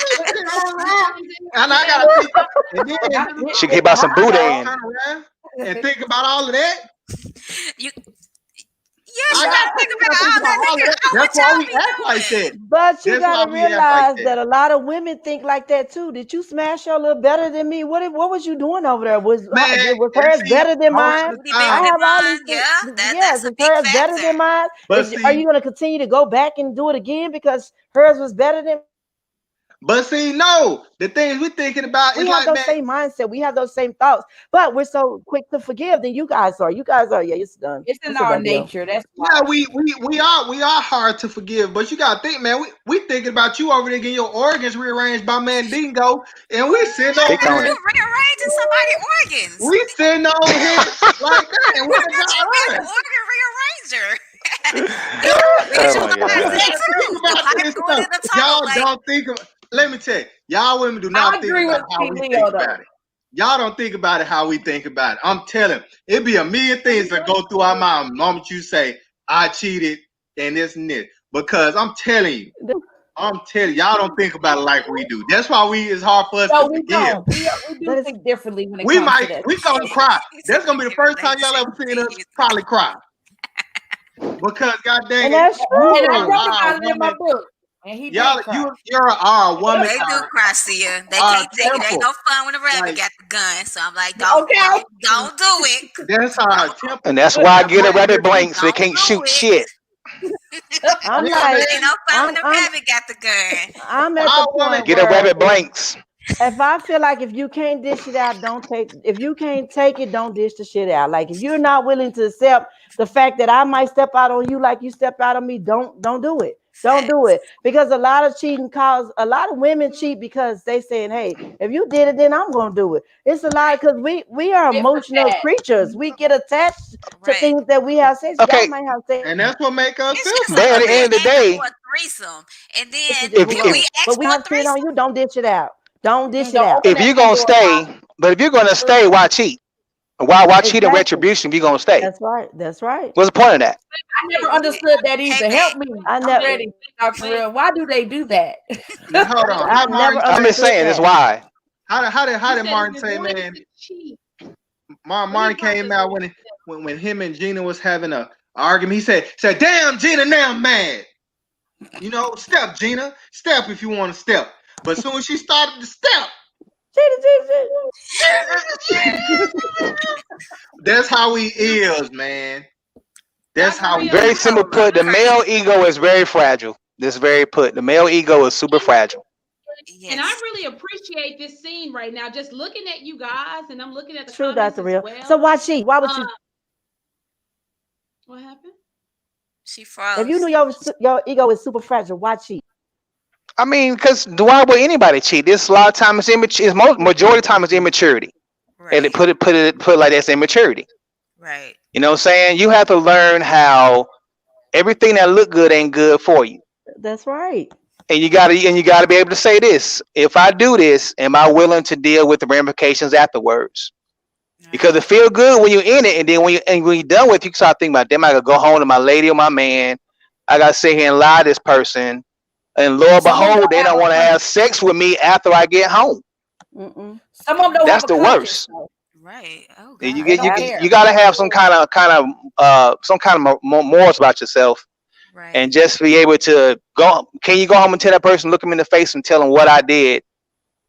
I gotta think, and then She get hit by some boudin. turn around and think about all of that. You gotta think about all that. That's why we act like that. But you That's why gotta we act realize like that a lot of women think like that too. Did you smash her a little better than me? What was you doing over there? Was hers better than mine? I have all these things. Yes, is hers better than mine? Are you gonna continue to go back and do it again because hers was better than? But see, no, the things we're thinking about we is have like, those same mindset. We have those same thoughts, but we're so quick to forgive than you guys are. You guys are, yeah, it's done. It's in our nature. That's why. Yeah, we are hard to forgive, but you gotta think, man. We thinking about you over there getting your organs rearranged by Mandingo, and we sitting over Speak on here it. Rearranging somebody's organs. we sitting over here like that. And what Got you about being an us? organ rearranger. Oh my God. Y'all don't think of. Let me tell you, y'all women do not think about how we think about it. Y'all don't think about it how we think about it. I'm telling, it be a million things that go through our mind the moment you say I cheated and this and this. Because I'm telling you, y'all don't think about it like we do. That's why it's hard for us to we forgive. don't. We do think differently when it We comes to that. we gonna cry. That's gonna be the first time y'all ever seen us probably cry. Because god dang And it, that's true. And I wrote about it in my book. And he y'all, you're a woman. They do cry, Sia. They can't take it. Ain't no fun when a rabbit got the gun. So I'm like, don't do it. That's our temple. And that's why I get a rabbit blank so they can't shoot shit. I'm Ain't like, no fun when the rabbit got the gun. I'm at the point Get a rabbit blanks. If I feel like if you can't dish it out, if you can't take it, don't dish the shit out. Like if you're not willing to accept the fact that I might step out on you like you step out on me, don't do it. Don't do it. Because a lot of women cheat because they saying, hey, if you did it, then I'm gonna do it. It's a lot because we are emotional creatures. We get attached to things that we have sex. Okay. Might have sex. And that's what make us feel. But at the end of the day, a threesome, and then but we have shit on you, don't dish it out. Don't dish it out. If you're gonna stay, why cheat? Why cheat in retribution if you're gonna stay? That's right. That's right. What's the point of that? I never understood that either. Help me. I'm ready, Dr. Real. Why do they do that? Now, hold on. I'm just saying that's why. How did Martin say, man? Martin came out when him and Gina was having a argument. He said, damn, Gina, now I'm mad. You know, step, Gina. Step if you want to step. But as soon as she started to step, that's how he is, man. That's how he very simple put. The male ego is very fragile. The male ego is super fragile. Yes. And I really appreciate this scene right now. Just looking at you guys, and I'm looking at the true, comments Dr. Real. well. So why cheat? Why would you? What happened? She froze. If you knew your ego is super fragile, why cheat? I mean, because why would anybody cheat? This a lot of time it's immature. Majority of the time it's immaturity, and it put it like that's immaturity. Right. You know what I'm saying? You have to learn how everything that look good ain't good for you. That's right. And you gotta be able to say this. If I do this, am I willing to deal with the ramifications afterwards? Because it feel good when you're in it, and then when you're done with it, you start thinking about, damn, I gotta go home to my lady or my man. I gotta sit here and lie to this person. And lo and behold, they don't want to have sex with me after I get home. Some of them don't. That's the worst. Right. Oh, God. You gotta have some kind of morals about yourself, right. And just be able to go. Can you go home and tell that person, look them in the face, and tell them what I did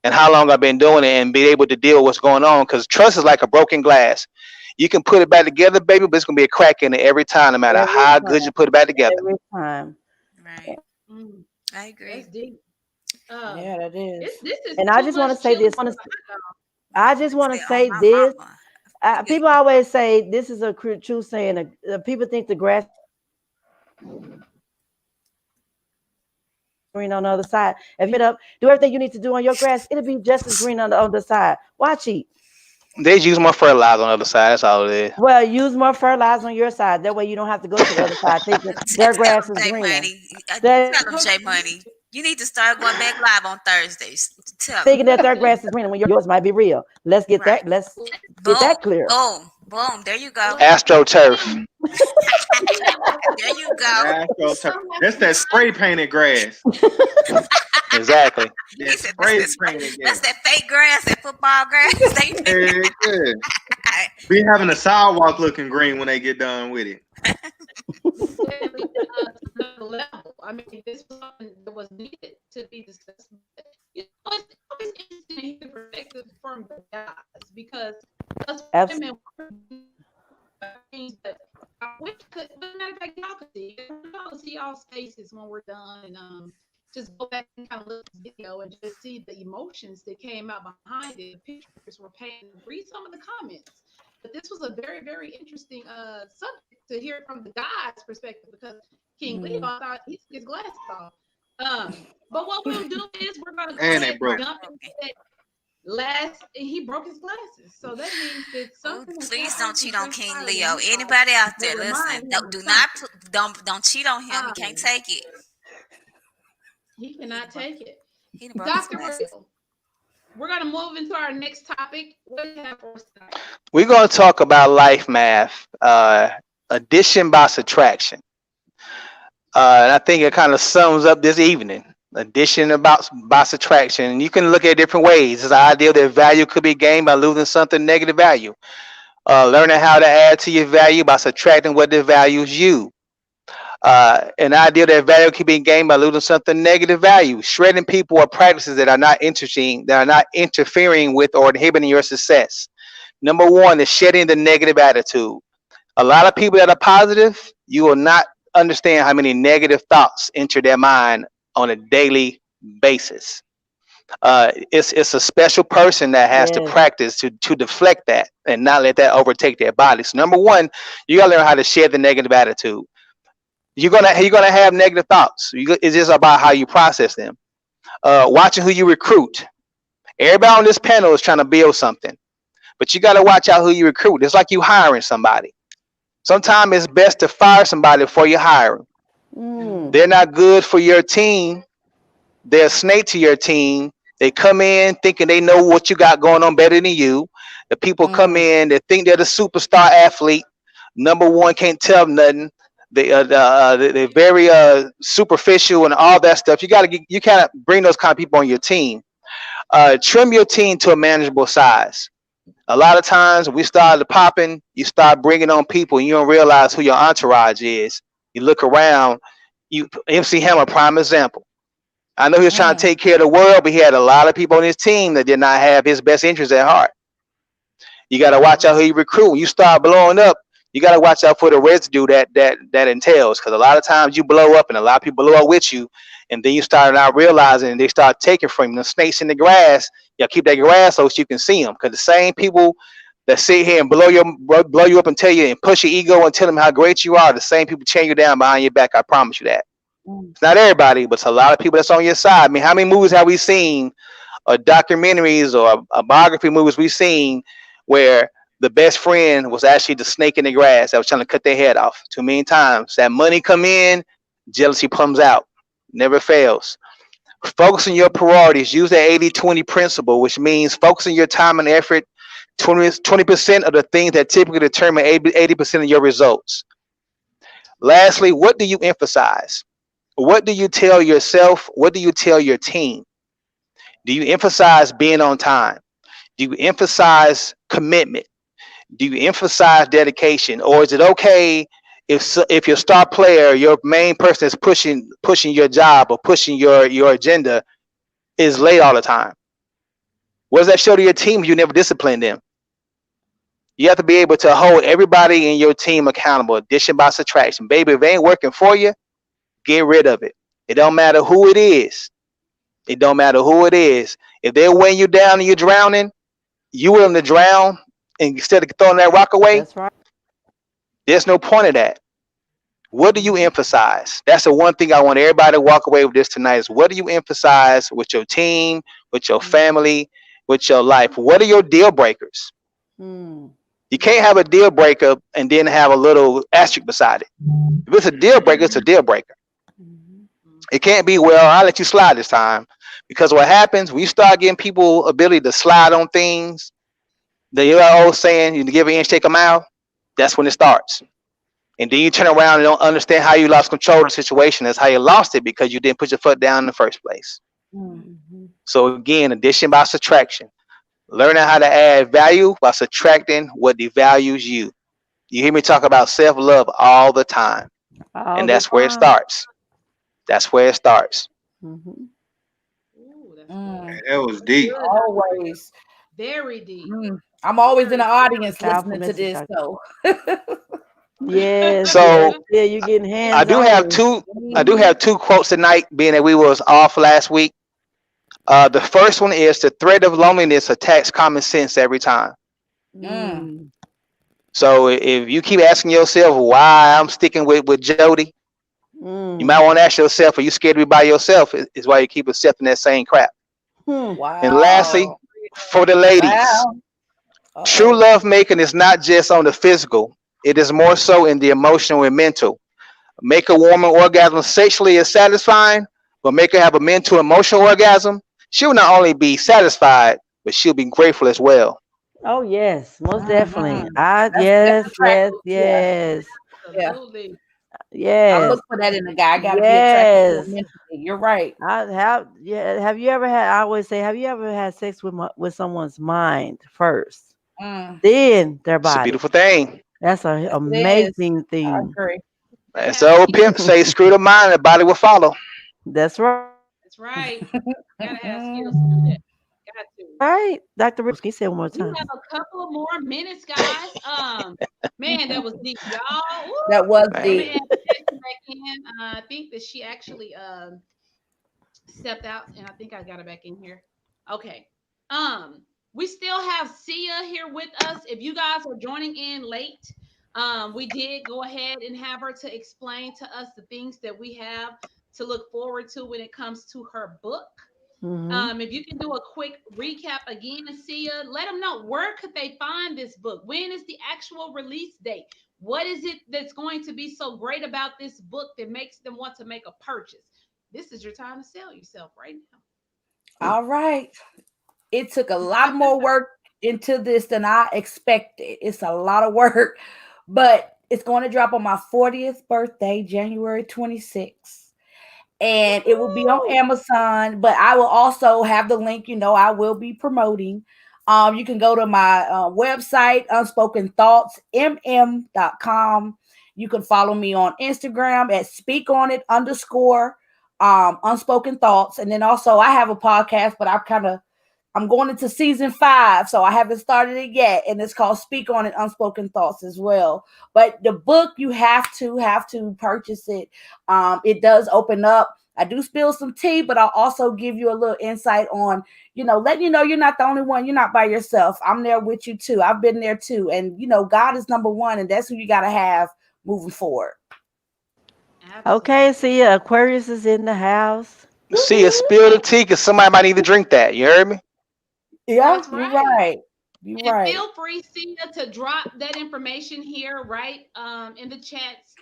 and how long I've been doing it, and be able to deal with what's going on? Because trust is like a broken glass. You can put it back together, baby, but it's gonna be a crack in it every time, no matter how good you put it back together. Every time. Right. I agree. Um, Yeah, that is. this is And I too just want to much say chili this. for a hot dog. I just want to Say, oh say my this. mama. You get People always say this is a true saying. People think the grass green on the other side. If you get up, do everything you need to do on your grass, it'll be just as green on the other side. Why cheat? They use more fertilizer on the other side. That's all it is. Well, use more fertilizer on your side. That way you don't have to go to the other side thinking their tell grass them is J greener. Money. They Tell them J Money. You need to start going back live on Thursdays. Tell them. thinking that their grass is greener when yours might be real. Let's get Right. that. Let's get Boom. that clear. Boom. Boom. There you go. AstroTurf. There you go. That's that spray painted grass. Exactly. He That said spray that's painted that's grass. that fake grass, that football grass. Heck yeah. Be having the sidewalk looking green when they get done with it. Definitely to another level. I mean, this was something that was needed to be discussed. You know, it's always interesting to hear the perspective from the guys because us women things that I wish could, but matter of fact, y'all could see. Y'all see y'all's faces when we're done, and just go back and kind of look at the video and just see the emotions that came out behind it. The pictures were painted. Read some of the comments. But this was a very, very interesting subject to hear from the guy's perspective because King Leo, I thought he took his glasses off. But what we'll do is we're gonna go And ahead they broke. and jump into that last. He broke his glasses, so that means that Oh, something. please don't cheat on King Leo. Anybody out there, listen. Don't cheat on him. He can't take it. He cannot take it. He done broke his Dr. glasses. Real, we're gonna move into our next topic. What do you have for us tonight? We're going to talk about life math, addition by subtraction. And I think it kind of sums up this evening. Addition by subtraction. You can look at it different ways. It's the idea that value could be gained by losing something negative value. Learning how to add to your value by subtracting what devalues you. An idea that value can be gained by losing something negative value. Shredding people or practices that are not interesting, that are not interfering with or inhibiting your success. Number one is shedding the negative attitude. A lot of people that are positive, you will not understand how many negative thoughts enter their mind on a daily basis. It's a special person that has to Yes. practice to deflect that and not let that overtake their body. So number one, you gotta learn how to shed the negative attitude. You're gonna have negative thoughts. It's just about how you process them. Watching who you recruit. Everybody on this panel is trying to build something, but you gotta watch out who you recruit. It's like you hiring somebody. Sometimes it's best to fire somebody before you hire them. They're not good for your team. They're a snake to your team. They come in thinking they know what you got going on better than you. The people come in, they think they're the superstar athlete. Number one, can't tell them nothing. They're very superficial and all that stuff. You can't bring those kind of people on your team. Trim your team to a manageable size. A lot of times when we started popping, you start bringing on people and you don't realize who your entourage is. You look around, MC Hammer, prime example. I know he was trying to take care of the world, but he had a lot of people on his team that did not have his best interests at heart. You got to watch out who you recruit. When you start blowing up, you got to watch out for the residue that entails. Because a lot of times you blow up and a lot of people blow up with you. And then you start not realizing and they start taking from you. The snakes in the grass, you keep that grass so you can see them. Because the same people that sit here and blow you up and tell you and push your ego and tell them how great you are, the same people chain you down behind your back. I promise you that. It's not everybody, but it's a lot of people that's on your side. I mean, how many movies have we seen, or documentaries or biography movies we've seen where the best friend was actually the snake in the grass that was trying to cut their head off? Too many times. That money come in, jealousy comes out. Never fails. Focusing your priorities. Use the 80-20 principle, which means focusing your time and effort 20% of the things that typically determine 80% of your results. Lastly, what do you emphasize? What do you tell yourself? What do you tell your team? Do you emphasize being on time? Do you emphasize commitment? Do you emphasize dedication? Or is it okay if your star player, your main person is pushing your job or pushing your agenda, is late all the time? What does that show to your team if you never discipline them? You have to be able to hold everybody in your team accountable. Addition by subtraction. Baby, if it ain't working for you, get rid of it. It don't matter who it is. It don't matter who it is. If they're weighing you down and you're drowning, you willing to drown and instead of throwing that rock away, That's right. there's no point of that. What do you Mhm. emphasize? That's the one thing I want everybody to walk away with this tonight is what do you emphasize with your team, with your Mhm. family, with your life? What are your deal breakers? Hmm. You can't have a deal breaker and then have a little asterisk beside it. If it's a deal breaker, it's a deal breaker. Mhm. It can't be, well, I'll let you slide this time. Because what happens when you start getting people ability to slide on things, the old saying, you give an inch, take a mile, that's when it starts. And then you turn around and don't understand how you lost control of the situation. That's how you lost it because you didn't put your foot down in the first place. Mm. Mhm. So again, addition by subtraction. Learning how to add value by subtracting what devalues you. You hear me talk about self-love all the time. All And the that's where it time. starts. That's where it starts. Mhm. Ooh, that's good. Mm. That was That's deep. good, Dr. Real. Always. Very deep. I'm always in the Very, very audience Powerful listening to message, this, Doctor. so. Yes, So yes, yeah. You getting I hands do have on. two I do Mhm. have two quotes tonight, being that we was off last week. The first one is the threat of loneliness attacks common sense every time. Mm. Mm. So if you keep asking yourself why I'm sticking with Jody, you might Mm. want to ask yourself, are you scared to be by yourself? Is why you keep accepting that same crap. Hmm. And Ooh, that's lastly, Wow. for the ladies, Wow. true Uh-oh. love making is not just on the physical, it is more so in the emotional and mental. Make a woman orgasm sexually is satisfying, but make her have a mental emotional orgasm. She'll not only be satisfied, but she'll be grateful as well. Oh yes, most definitely. Mhm. I That's yes, yes, attractive. Yeah. yes, Yeah. absolutely. I yes, look for that in a guy. I gotta be attracted to him yes. mentally. You're right. I have. Yeah. Have you ever had? I always say, have you ever had sex with someone's mind first, Mm. then their It's a body? beautiful thing. That's an Yes, it is. amazing I thing. agree. It As the has to old be. pimp say, screw the mind, the body will follow. That's right. That's right. Gotta have skills to do Mhm. that. Got to. Right, Dr. Can you say it one more We time? have a couple of more minutes, guys. Man, that was deep, y'all. Woo! That was Let Man. me deep. add Passion back in. I think that she actually stepped out, and I think I got her back in here. Okay. We still have Sia here with us. If you guys are joining in late, we did go ahead and have her to explain to us the things that we have to look forward to when it comes to her book. Mm-hmm. If you can do a quick recap again, Sia, let them know where could they find this book? When is the actual release date? What is it that's going to be so great about this book that makes them want to make a purchase? This is your time to sell yourself right All right. It took a lot more work into this than I expected. It's a lot of work, but it's going to drop on my 40th birthday, January 26th. And it will be on now. Amazon, but I will also have the link, I will be promoting. You can go to my website, unspokenthoughts.mm.com. You can follow me on Instagram at speakonit underscore unspoken thoughts. And then also I have a podcast, but I'm going into season 5, so I haven't started it yet, and it's called Speak On It Unspoken Thoughts as well. But the book, you have to purchase it. It does open up. I do spill some tea, but I'll also give you a little insight on, letting you know you're not the only one. You're not by yourself. I'm there with you too. I've been there too, and God is number one, and that's who you got to have moving forward. Okay, Absolutely. see, Aquarius is in the house. See a Woo-hoo. spill the tea because somebody might need to drink that. You heard me? Yeah, That's you're right. right. You're And right. feel free, Sia, to drop that information here, right? In the chats.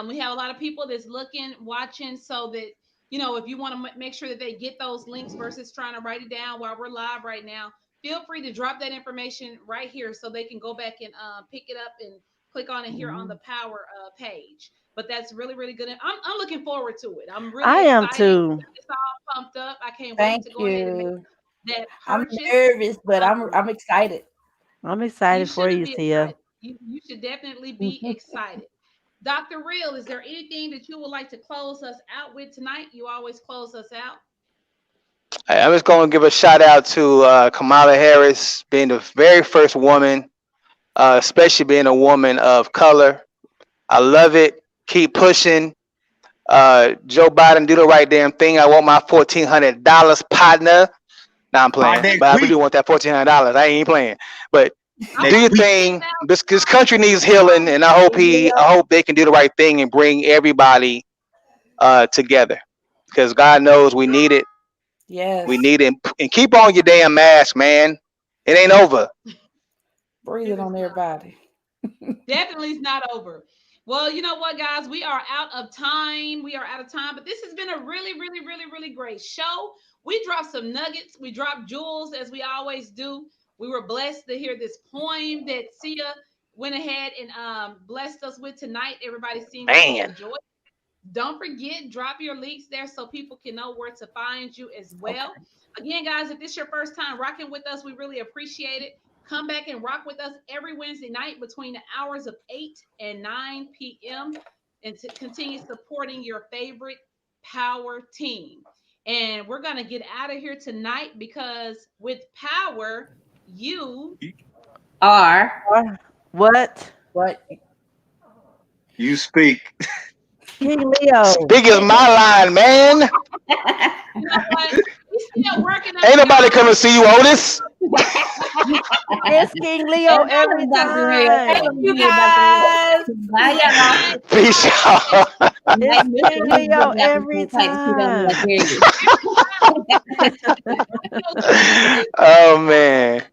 We have a lot of people that's looking, watching, so that if you want to make sure that they get those links versus trying to write it down while we're live right now, feel free to drop that information right here so they can go back and pick it up and click on it here on the Mhm. power page. But that's really, really good. I'm looking forward to it. I'm really I am excited. too. It's all pumped up. I can't wait Thank to go ahead and make you. that I'm purchase. nervous, but I'm Um, I'm excited. I'm you excited for shouldn't you, be Tia. excited. You should definitely be excited. Dr. Real, is there anything that you would like to close us out with tonight? You always close us out. I'm just going to give a shout out to Kamala Harris being the very first woman, especially being a woman of color. I love it. Keep pushing. Joe Biden, do the right damn thing. I want my $1,400, partner. Nah, I'm playing, next but I really week. want that $1,400. I ain't playing. But I do Next your want week. thing. This $10,000. country needs healing, and I hope they can do the right thing and bring everybody together, because God knows we need it. Yes. We need it, and keep on your damn mask, man. It ain't over. Breathing on everybody. Definitely it's not over. Well, you know what, guys? We are out of time. We are out of time, but this has been a really, really, really, really great show. We dropped some nuggets. We dropped jewels as we always do. We were blessed to hear this poem that Sia went ahead and blessed us with tonight. Everybody seemed like they Man, enjoyed. Don't forget, drop your links there so people can know where to find you as well. Again, guys, if this is your first time rocking with us, we really appreciate it. Come back and rock with us every Wednesday night between the hours of 8 and 9 p.m. and to continue supporting your favorite power team. And we're going to get out of here tonight because with power, you Are What? what? You speak. King Leo. big is my line, man. know what? We still working on Ain't it, nobody y'all. coming to see you, Otis. It's King Leo every time. Thank you guys. Bye, y'all. Peace out. It's King Leo every time. Oh man.